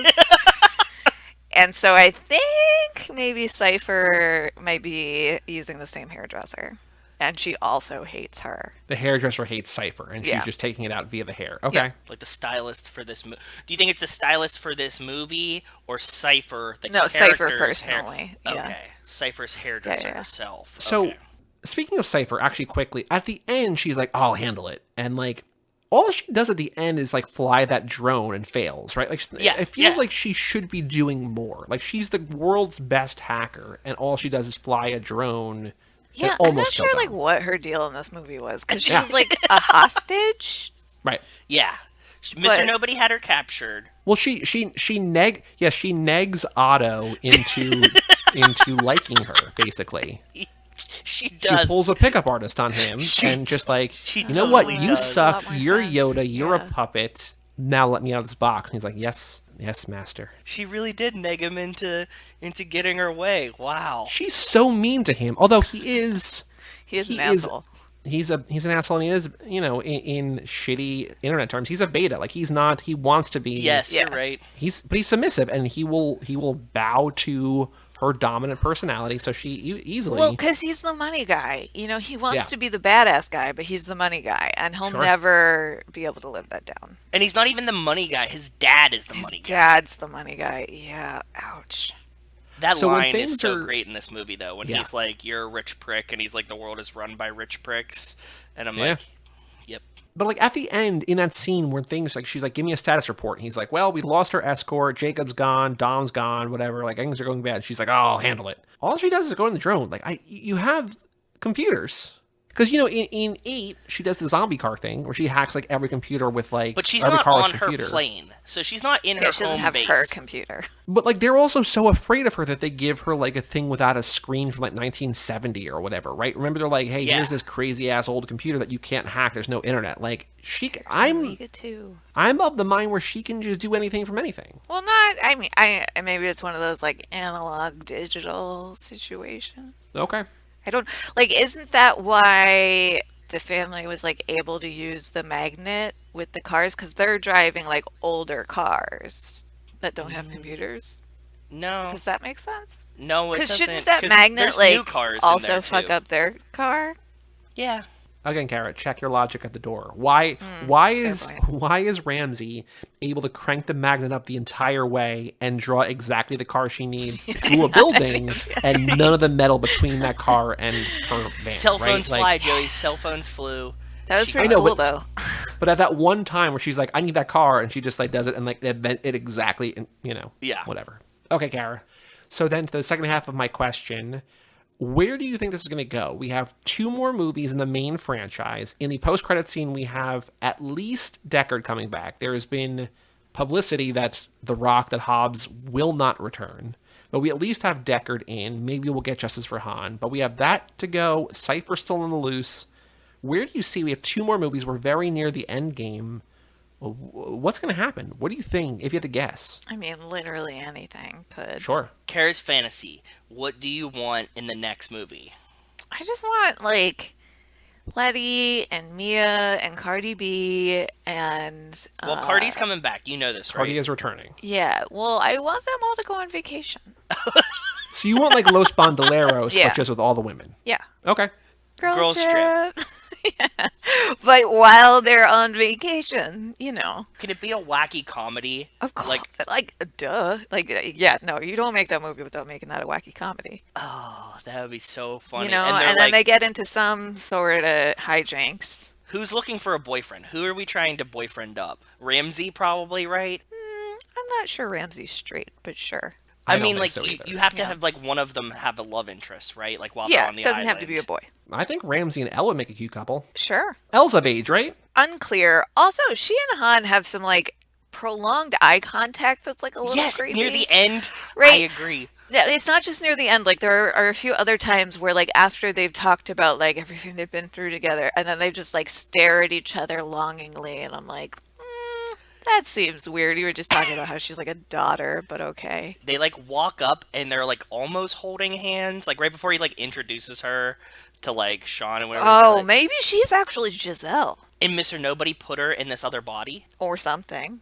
And so I think maybe Cypher might be using the same hairdresser. And she also hates her. The hairdresser hates Cypher, and she's just taking it out via the hair. Okay. Yeah. Like the stylist for this movie. Do you think it's the stylist for this movie or Cypher, the No, Cypher personally. Yeah. Yeah. Okay. Cypher's hairdresser herself. So, speaking of Cypher, actually quickly, at the end, she's like, I'll handle it. And, like, all she does at the end is, like, fly that drone and fails, right? Like, it feels like she should be doing more. Like, she's the world's best hacker, and all she does is fly a drone. Yeah, I'm not sure like what her deal in this movie was, because she's like a hostage. Right. Yeah. Mr. Nobody had her captured. Well, she negs Otto into liking her, basically. She does. She pulls a pickup artist on him, and just like, you know what? You suck. You're Yoda. You're a puppet. Now let me out of this box. And he's like, yes, master. She really did neg him into getting her way. Wow. She's so mean to him. Although he is an asshole. He's an asshole, and he is, in shitty internet terms, he's a beta. Like, he's not. He wants to be. Yes, you're right. But he's submissive, and he will bow to her dominant personality, so she easily... Well, because he's the money guy. He wants to be the badass guy, but he's the money guy, and he'll never be able to live that down. And he's not even the money guy. His dad is the money guy. His dad's the money guy. Yeah, ouch. That line is so great in this movie, though, when he's like, you're a rich prick, and he's like, the world is run by rich pricks. And I'm like, yep. But, like, at the end, in that scene where things, like, she's like, give me a status report. And he's like, well, we lost our escort. Jacob's gone. Dom's gone. Whatever. Like, things are going bad. She's like, oh, I'll handle it. All she does is go in the drone. Like, you have computers. Because, in 8, she does the zombie car thing, where she hacks, like, every computer with, like, but she's every not car on with her computer. plane. So she's not in her she doesn't home have base. her computer. But, like, they're also so afraid of her that they give her, like, a thing without a screen from, like, 1970 or whatever, right? Remember, they're like, hey, here's this crazy-ass old computer that you can't hack. There's no internet. Like, I'm of the mind where she can just do anything from anything. Well, maybe it's one of those, like, analog digital situations. Okay. Isn't that why the family was, like, able to use the magnet with the cars? Because they're driving, like, older cars that don't have computers. No. Does that make sense? No, it doesn't. Because shouldn't that magnet, like, also fuck up their car? Yeah. Again, Garrett, check your logic at the door. Why is Ramsey able to crank the magnet up the entire way and draw exactly the car she needs through a building and none of the metal between that car and her van? Cell phones fly, like, Joey. Cell phones flew. That was pretty cool, though. But at that one time where she's like, I need that car, and she just, like, does it and, like, it exactly, and, whatever. Okay, Kara. So then to the second half of my question, where do you think this is going to go? We have 2 more movies in the main franchise. In the post-credit scene, we have at least Deckard coming back. There has been publicity that Hobbs will not return. But we at least have Deckard in. Maybe we'll get Justice for Han. But we have that to go. Cypher's still on the loose. Where do you see? We have 2 more movies. We're very near the end game. What's going to happen? What do you think, if you had to guess? I mean, literally anything could. Sure. Kara's fantasy. What do you want in the next movie? I just want, like, Letty and Mia and Cardi B and... Well, Cardi's coming back. You know this, right? Cardi is returning. Yeah, well, I want them all to go on vacation. So you want, like, Los Bandoleros, Yeah. but just with all the women? Yeah. Okay. Girls trip. yeah. But while they're on vacation, you know. Can it be a wacky comedy? Of course. Duh. Yeah, no, you don't make that movie without making that a wacky comedy. Oh, that would be so funny. You know, and and then like, they get into some sort of hijinks. who's looking for a boyfriend? Who are we trying to boyfriend up? Ramsey, probably, right? I'm not sure Ramsey's straight, but sure. I don't mean, think like, so either. you have to Yeah. have, like, one of them have a love interest, right? Like, while they're Yeah, on the doesn't island. have to be a boy. I think Ramsey and Elle would make a cute couple. Sure. Elle's of age, right? Unclear. Also, she and Han have some, like, prolonged eye contact that's, like, a little Yes, creepy. near the end. Right. I agree. Yeah, it's not just near the end. Like, there are a few other times where, like, after they've talked about, like, everything they've been through together, and then they just, like, stare at each other longingly, and I'm like, that seems weird. You were just talking about how she's, like, a daughter, but okay. They, like, walk up, and they're, like, almost holding hands. Like, right before he, like, introduces her to, like, Sean and whatever. Oh, maybe she's actually Giselle. And Mr. Nobody put her in this other body? Or something.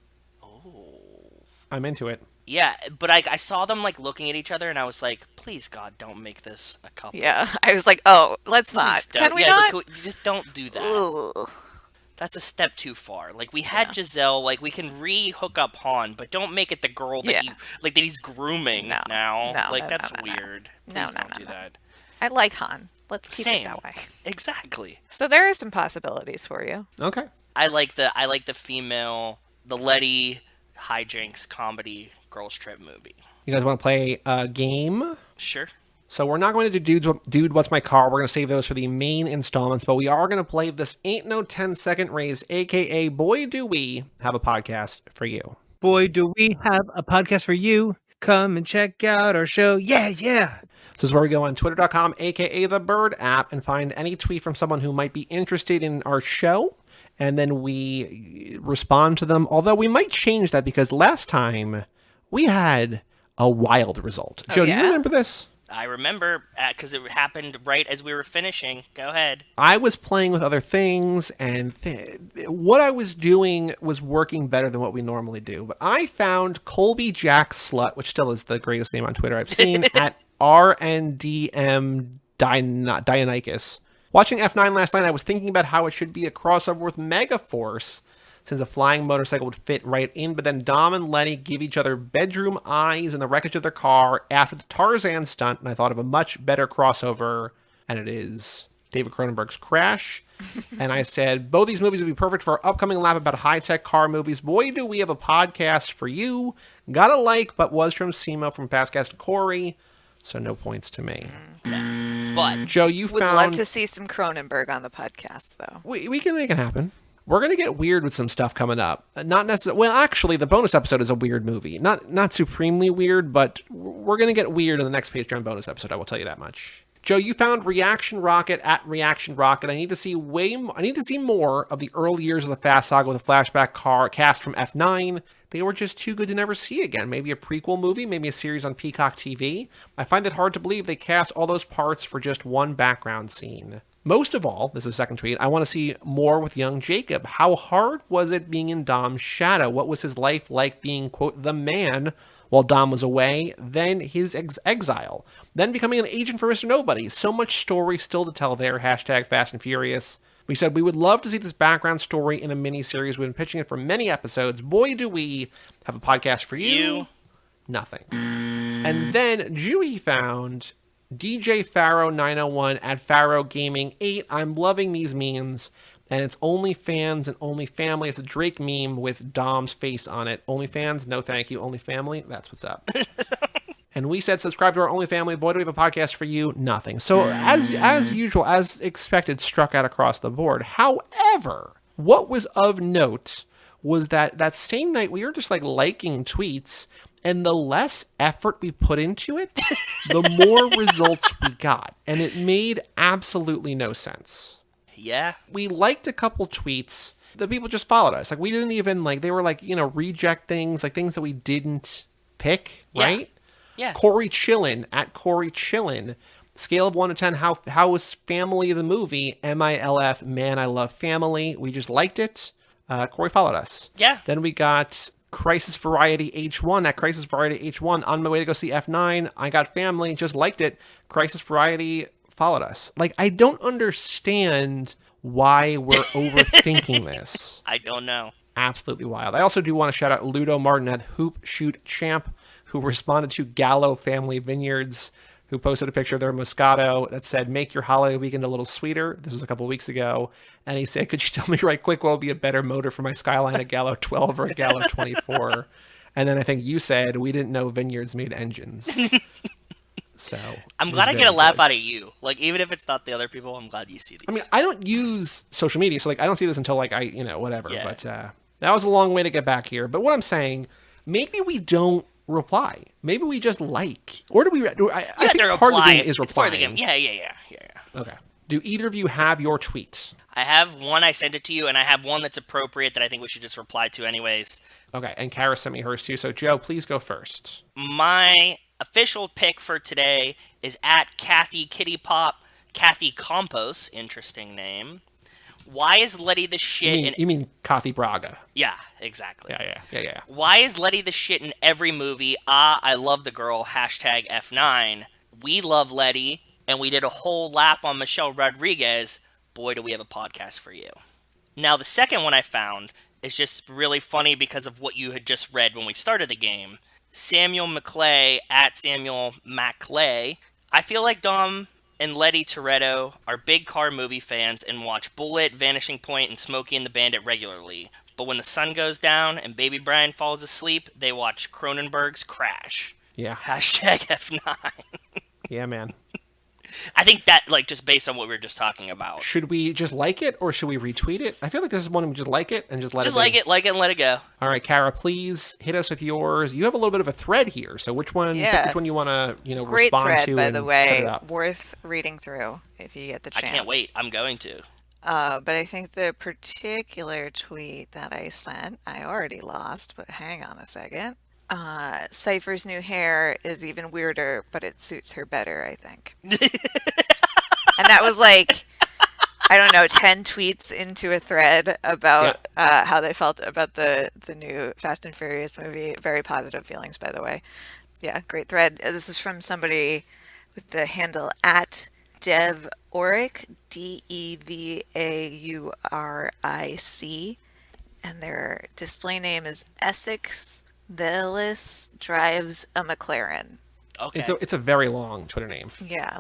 I'm into it. Yeah, but I saw them, like, looking at each other, and I was like, please, God, don't make this a couple. Yeah, I was like, oh, let's Please not. don't. Can we Yeah, not? like, just don't do that. Ugh. That's a step too far. Like, we had Giselle, like, we can re-hook up Han, but don't make it the girl that that he's grooming now. No, like, no, that's no, no. weird. No, Please no, don't no, do no. that. I like Han. Let's keep Same. it that way. Exactly. So there are some possibilities for you. Okay. I like the female, the Letty hijinks comedy girls trip movie. You guys want to play a game? Sure. So we're not going to do Dude, What's My Car? We're going to save those for the main installments, but we are going to play This Ain't No 10-Second Race, a.k.a. Boy Do We Have a Podcast for You. Boy, do we have a podcast for you. Come and check out our show. Yeah, yeah. This is where we go on twitter.com, a.k.a. the Bird app, and find any tweet from someone who might be interested in our show, and then we respond to them, although we might change that because last time we had a wild result. Joe, do you remember this? I remember, because it happened right as we were finishing. Go ahead. I was playing with other things, and what I was doing was working better than what we normally do. But I found Colby Jack Slut, which still is the greatest name on Twitter I've seen, at RNDM Dionychus. Watching F9 last night, I was thinking about how it should be a crossover with Megaforce, since a flying motorcycle would fit right in, but then Dom and Lenny give each other bedroom eyes in the wreckage of their car after the Tarzan stunt, and I thought of a much better crossover, and it is David Cronenberg's Crash. And I said, both these movies would be perfect for our upcoming lap about high-tech car movies. Boy, do we have a podcast for you. Got a like, but was from Simo from past guest Corey, so no points to me. But Joe, you Would found... love to see some Cronenberg on the podcast, though. We can make it happen. We're going to get weird with some stuff coming up. Not necessarily... Well, actually, the bonus episode is a weird movie. Not supremely weird, but we're going to get weird in the next Patreon bonus episode, I will tell you that much. Joe, you found Reaction Rocket at Reaction Rocket. I need to see more of the early years of the Fast Saga with a flashback cast from F9. They were just too good to never see again. Maybe a prequel movie, maybe a series on Peacock TV. I find it hard to believe they cast all those parts for just one background scene. Most of all, this is a second tweet, I want to see more with young Jacob. How hard was it being in Dom's shadow? What was his life like being, quote, the man while Dom was away, then his exile, then becoming an agent for Mr. Nobody? So much story still to tell there, hashtag Fast and Furious. We said we would love to see this background story in a miniseries. We've been pitching it for many episodes. Boy, do we have a podcast for you. Nothing. And then Dewey found... DJ Pharaoh 901 at Pharaoh Gaming 8. I'm loving these memes, and it's only fans and only family. It's a Drake meme with Dom's face on it. Only fans, no thank you. Only family, that's what's up. And we said, subscribe to our only family. Boy, do we have a podcast for you. Nothing. So as usual, as expected, struck out across the board. However, what was of note was that same night we were just like liking tweets, and the less effort we put into it, the more results we got. And it made absolutely no sense. Yeah. We liked a couple tweets. The people just followed us. Like, we didn't even, like, they were like, reject things, like things that we didn't pick, right? Yeah. Corey Chillin, at Corey Chillin, scale of 1 to 10, how was Family the movie? MILF, man, I love Family. We just liked it. Corey followed us. Yeah. Then we got Crisis Variety H1, at Crisis Variety H1, on my way to go see F9. I got Family, just liked it. Crisis Variety followed us. Like, I don't understand why we're overthinking this. I don't know. Absolutely wild. I also do want to shout out Ludo Martin at Hoop Shoot Champ, who responded to Gallo Family Vineyards, who posted a picture of their Moscato that said, make your holiday weekend a little sweeter. This was a couple of weeks ago. And he said, could you tell me right quick what would be a better motor for my Skyline, a Gallo 12 or a Gallo 24? And then I think you said, we didn't know Vineyards made engines. So I'm glad I get a laugh out of you. Like, even if it's not the other people, I'm glad you see these. I mean, I don't use social media, so like I don't see this until like whatever. Yeah. But that was a long way to get back here. But what I'm saying, maybe we don't reply. Maybe we just like, or do we? I think part of the game is replying. It's part of the game. Yeah. Okay. Do either of you have your tweet? I have one. I sent it to you, and I have one that's appropriate that I think we should just reply to anyways. Okay, and Kara sent me hers too. So Joe, please go first. My official pick for today is at Kathy Kitty Pop, Kathy Campos, interesting name. Why is Letty the shit You mean Kathy Braga? Yeah, exactly. Yeah. Why is Letty the shit in every movie? I love the girl, hashtag F9. We love Letty, and we did a whole lap on Michelle Rodriguez. Boy, do we have a podcast for you. Now, the second one I found is just really funny because of what you had just read when we started the game. Samuel McClay, at Samuel MacClay. I feel like Dom and Letty Toretto are big car movie fans and watch Bullet, Vanishing Point, and Smokey and the Bandit regularly. But when the sun goes down and Baby Brian falls asleep, they watch Cronenberg's Crash. Yeah. Hashtag F9. Yeah, man. I think that, like, just based on what we were just talking about. Should we just like it, or should we retweet it? I feel like this is one we just like it and just let it Just be. like it, and let it go. All right, Kara, please hit us with yours. You have a little bit of a thread here, so which one? Yeah. Which one you want to, Great respond thread, to? by and the set way, it up? worth reading through if you get the chance. I can't wait. I'm going to. But I think the particular tweet that I sent, I already lost, but hang on a second. Cypher's new hair is even weirder, but it suits her better, I think. And that was like, I don't know, 10 tweets into a thread about how they felt about the new Fast and Furious movie. Very positive feelings, by the way. Yeah, great thread. This is from somebody with the handle at Devauric, Devauric, and their display name is Essex Velis Drives a McLaren. Okay. It's a very long Twitter name. Yeah.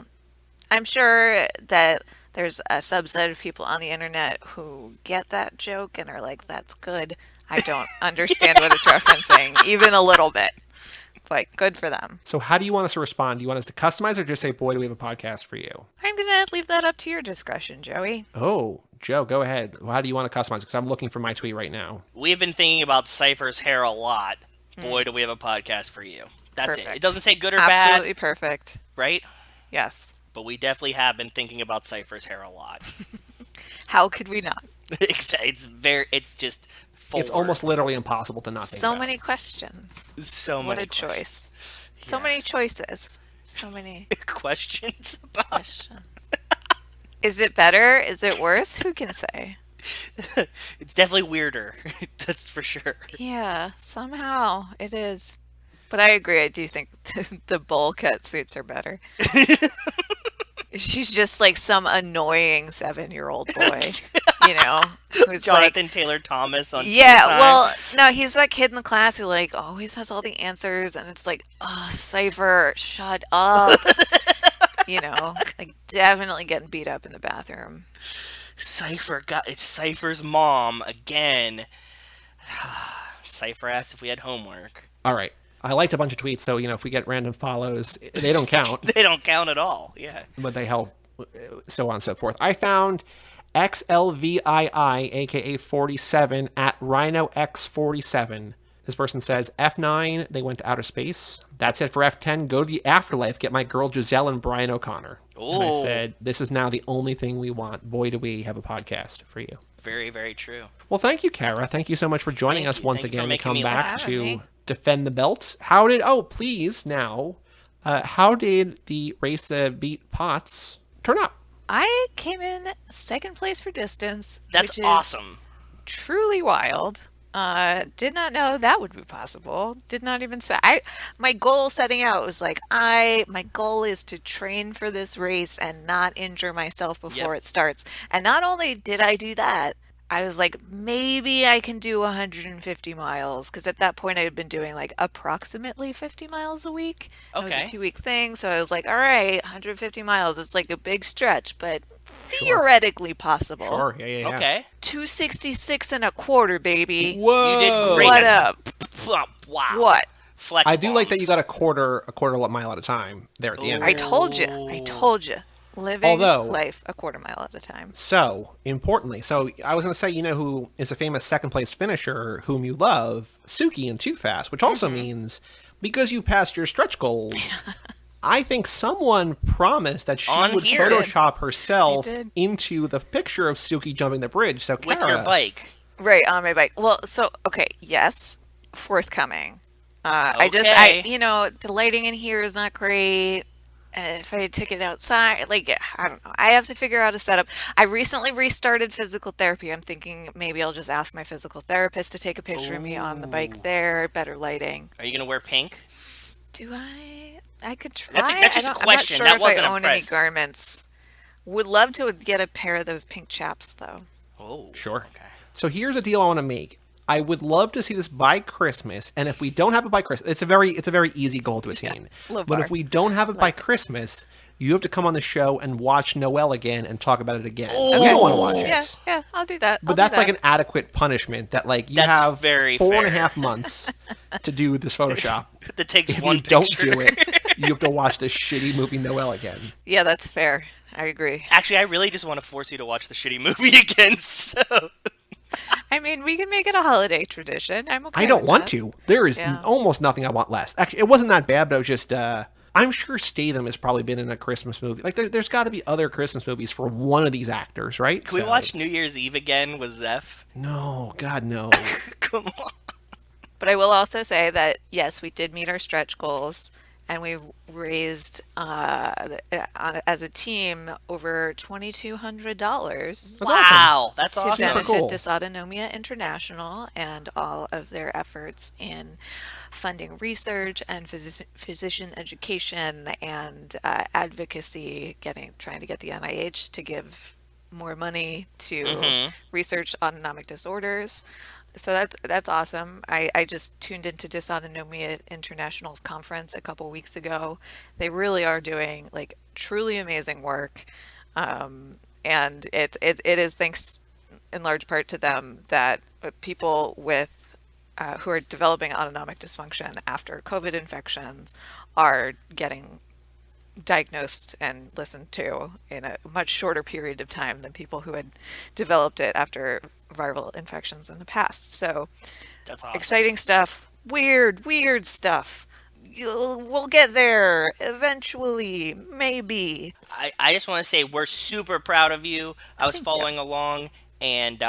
I'm sure that there's a subset of people on the internet who get that joke and are like, that's good. I don't understand what it's referencing, even a little bit. But good for them. So how do you want us to respond? Do you want us to customize or just say, boy, do we have a podcast for you? I'm going to leave that up to your discretion, Joey. Oh, Joe, go ahead. How do you want to customize it? Because I'm looking for my tweet right now. We've been thinking about Cypher's hair a lot. Boy, do we have a podcast for you. That's Perfect. it. It doesn't say good or Absolutely bad. perfect. Right? Yes. But we definitely have been thinking about Cypher's hair a lot. How could we not? It's just forward. It's almost literally impossible to not think So about. many questions. So What many a choice. So many choices. So many questions about questions. Is it better? Is it worse? Who can say? It's definitely weirder. That's for sure. Yeah, somehow it is. But I agree. I do think the bowl cut suits her better. She's just like some annoying 7-year-old boy, who's Jonathan Taylor Thomas on yeah, Time. well, no, he's that kid in the class who like always has all the answers, and it's like, oh, Cypher, shut up. Like definitely getting beat up in the bathroom. It's Cypher's mom again. Cypher asked if we had homework. All right. I liked a bunch of tweets, so, if we get random follows, they don't count. They don't count at all, yeah. But they help, so on and so forth. I found XLVII, a.k.a. 47, at RhinoX47. This person says, F9, they went to outer space. That's it for F10. Go to the afterlife. Get my girl Giselle and Brian O'Connor. Ooh. And I said, this is now the only thing we want. Boy, do we have a podcast for you. Very, very true. Well, thank you, Kara. Thank you so much for joining us once again to come back to me. defend the belt. Please now, how did the Race the Beat Pots turn out? I came in second place for distance. That's which is awesome. Truly wild. Did not know that would be possible. Did not even say. My goal setting out was like, my goal is to train for this race and not injure myself before it starts. And not only did I do that, I was like, maybe I can do 150 miles. Because at that point I had been doing like approximately 50 miles a week. Okay. It was a 2-week thing. So I was like, all right, 150 miles. It's like a big stretch, but theoretically possible. Sure, yeah. Okay. 266 and a quarter, baby. Whoa. You did great. What That's up? Wow. What? Flex I do like that bombs. you got a quarter mile at a time there at the end. I told you. Living life a quarter mile at a time. So, importantly, I was going to say, who is a famous second-place finisher whom you love? Suki in Too Fast, which also means because you passed your stretch goals, I think someone promised that she would Photoshop herself into the picture of Suki jumping the bridge. So, Kara, with your bike. Right, on my bike. Well, yes, forthcoming. The lighting in here is not great. If I took it outside, I don't know. I have to figure out a setup. I recently restarted physical therapy. I'm thinking maybe I'll just ask my physical therapist to take a picture of me on the bike there. Better lighting. Are you going to wear pink? Do I? I could try. That's just a question. I'm not sure That wasn't if I own any impressed. garments. Would love to get a pair of those pink chaps, though. Oh, sure. Okay. So here's a deal I want to make. I would love to see this by Christmas, and if we don't have it by Christmas, it's a very easy goal to attain. But if we don't have it by Christmas, you have to come on the show and watch Noelle again and talk about it again. Oh. We don't want to watch it. Yeah, I'll do that. But that's like an adequate punishment that you That's have very 4.5 months to do this Photoshop. That takes if one you don't picture. do it, you have to watch this shitty movie Noelle again. Yeah, that's fair. I agree. Actually, I really just want to force you to watch the shitty movie again, so... I mean, we can make it a holiday tradition. I'm okay. I don't with want that. to. There is almost nothing I want less. Actually, it wasn't that bad, but it was just... I'm sure Statham has probably been in a Christmas movie. There's got to be other Christmas movies for one of these actors, right? Can we watch New Year's Eve again with Zeph? No, God, no. Come on. But I will also say that, yes, we did meet our stretch goals, and we raised, as a team, over $2,200. Wow, that's to awesome. benefit Cool. Dysautonomia International and all of their efforts in funding research and physician education and advocacy, trying to get the NIH to give more money to research autonomic disorders. So that's awesome. I just tuned into Dysautonomia International's conference a couple weeks ago. They really are doing truly amazing work, and it is thanks in large part to them that people with who are developing autonomic dysfunction after COVID infections are getting diagnosed and listened to in a much shorter period of time than people who had developed it after viral infections in the past. So That's awesome. exciting stuff, weird stuff. We'll get there eventually, maybe. I just want to say we're super proud of you. I was following along and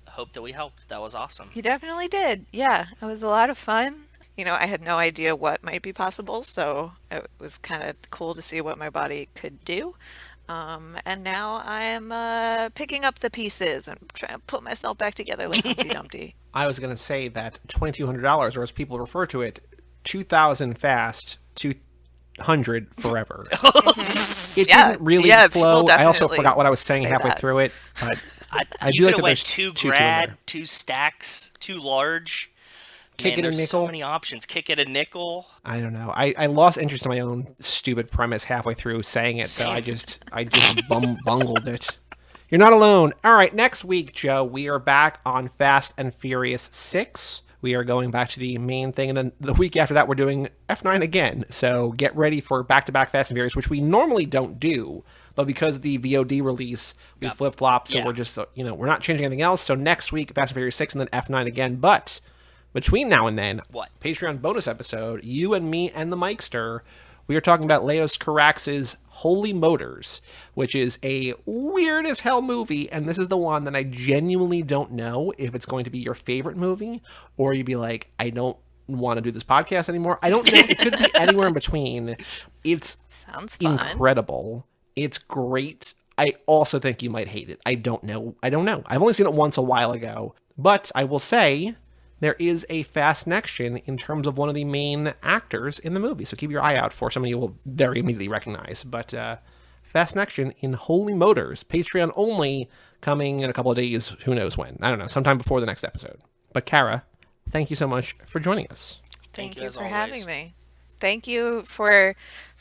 hope that we helped. That was awesome. You definitely did. Yeah, it was a lot of fun. I had no idea what might be possible, so it was kind of cool to see what my body could do. And now I am picking up the pieces and trying to put myself back together like Humpty Dumpty. I was going to say that $2,200, or as people refer to it, 2,000 fast, 200 forever. It didn't really flow. I also forgot what I was saying halfway through it, but I do like that there's two two in grad, there. 2 stacks, 2 large. Kick Man, it a there's nickel. so many options. Kick it a nickel. I don't know. I lost interest in my own stupid premise halfway through saying it, so I just bungled it. You're not alone. All right, next week, Joe, we are back on Fast and Furious 6. we are going back to the main thing. And then the week after that, we're doing F9 again. So get ready for back-to-back Fast and Furious, which we normally don't do. But because of the VOD release, we flip-flop. So we're just, we're not changing anything else. So next week, Fast and Furious 6 and then F9 again. But between now and then, Patreon bonus episode, you and me and the Mikester, we are talking about Leos Carax's Holy Motors, which is a weird as hell movie, and this is the one that I genuinely don't know if it's going to be your favorite movie, or you'd be like, I don't want to do this podcast anymore. I don't know. It could be anywhere in between. It's Sounds fun. Incredible. It's great. I also think you might hate it. I don't know. I've only seen it once a while ago, but I will say there is a fast connection in terms of one of the main actors in the movie. So keep your eye out for somebody you will very immediately recognize. But fast connection in Holy Motors, Patreon only, coming in a couple of days. Who knows when? I don't know. Sometime before the next episode. But Kara, thank you so much for joining us. Thank you for having me. Thank you for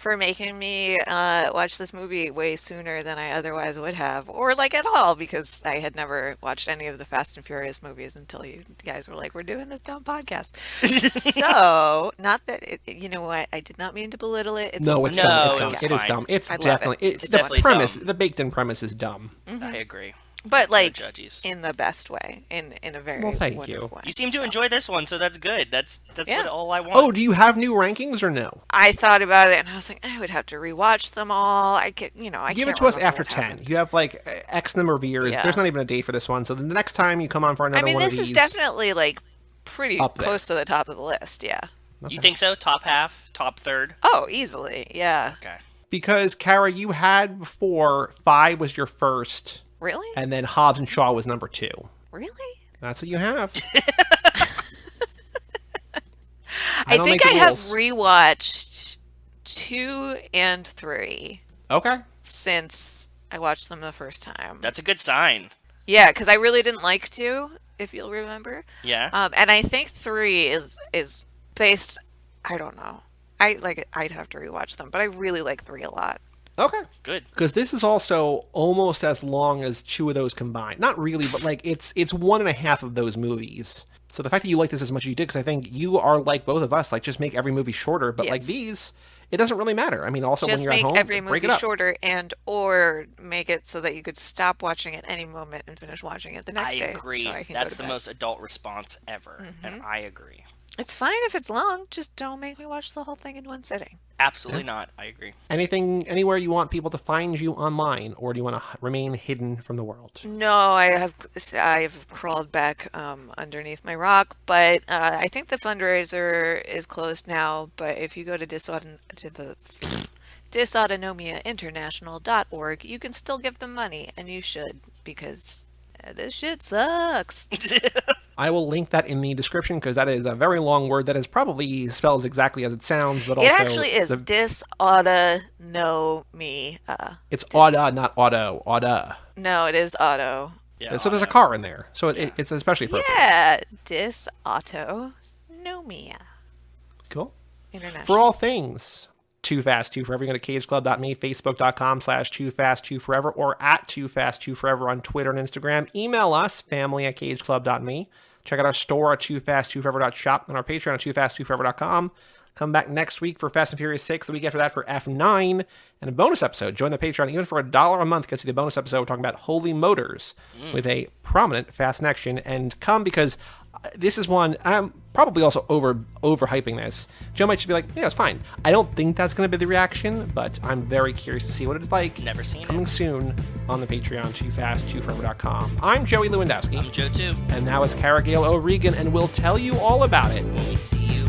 making me watch this movie way sooner than I otherwise would have, or like at all, because I had never watched any of the Fast and Furious movies until you guys were like, we're doing this dumb podcast. So, not that, you know what, I did not mean to belittle it. It's dumb. It's dumb. It is dumb. It's definitely, it's the premise, dumb. the baked-in premise is dumb. Mm-hmm. I agree. But like in the best way, in a very thank you. way. You seem to enjoy this one, so that's good. That's what all I want. Oh, do you have new rankings or no? I thought about it and I was like, I would have to rewatch them all. I give it to us after 10. You have like X number of years. Yeah. There's not even a date for this one, so the next time you come on for another one of these, this is definitely like pretty close to the top of the list. Yeah. Okay. You think so? Top half, top third? Oh, easily. Yeah. Okay. Because Kara, you had before 5 was your first. Really? And then Hobbs and Shaw was number 2. Really? That's what you have. I think I have rewatched 2 and 3. Okay. Since I watched them the first time. That's a good sign. Yeah, because I really didn't like 2, if you'll remember. Yeah. And I think 3 is based. I don't know. I'd have to rewatch them, but I really like 3 a lot. Okay. Good. Because this is also almost as long as 2 of those combined. Not really, but like it's 1.5 of those movies. So the fact that you like this as much as you did, because I think you are like both of us, like just make every movie shorter. But like these, it doesn't really matter. I mean, also just when you're at home, make every movie break it up. shorter or make it so that you could stop watching at any moment and finish watching it the next day. I agree. So I can That's the most adult response ever, and I agree. It's fine if it's long. Just don't make me watch the whole thing in one sitting. Absolutely not. I agree. Anywhere you want people to find you online, or do you want to remain hidden from the world? No, I've crawled back underneath my rock, but I think the fundraiser is closed now. But if you go to dysautonomiainternational.org, you can still give them money, and you should, because this shit sucks. I will link that in the description because that is a very long word that is probably spells exactly as it sounds, but also it actually is dysautonomia. It's auto, not auto. Auto. No, it is auto. Yeah, so there's a car in there, so it's especially appropriate. Yeah, dysautonomia. Cool. International. For all things Too Fast, Too Forever, you go to cageclub.me, facebook.com/TooFastTooForever, or at TooFastTooForever on Twitter and Instagram. Email us, family@cageclub.me. Check out our store at TooFastTooForever.shop and our Patreon at TooFastTooForever.com. Come back next week for Fast and Furious 6, the week after that for F9, and a bonus episode. Join the Patreon even for $1 a month. Get to see the bonus episode. We're talking about Holy Motors with a prominent Fast connection. And come because this is one, I'm probably also overhyping this. Joe might just be like, yeah, it's fine. I don't think that's going to be the reaction, but I'm very curious to see what it's like. Never seen Coming soon on the Patreon, TooFastTooForever.com. I'm Joey Lewandowski. I'm Joe too. And now is Kara Gale O'Regan, and we'll tell you all about it when we see you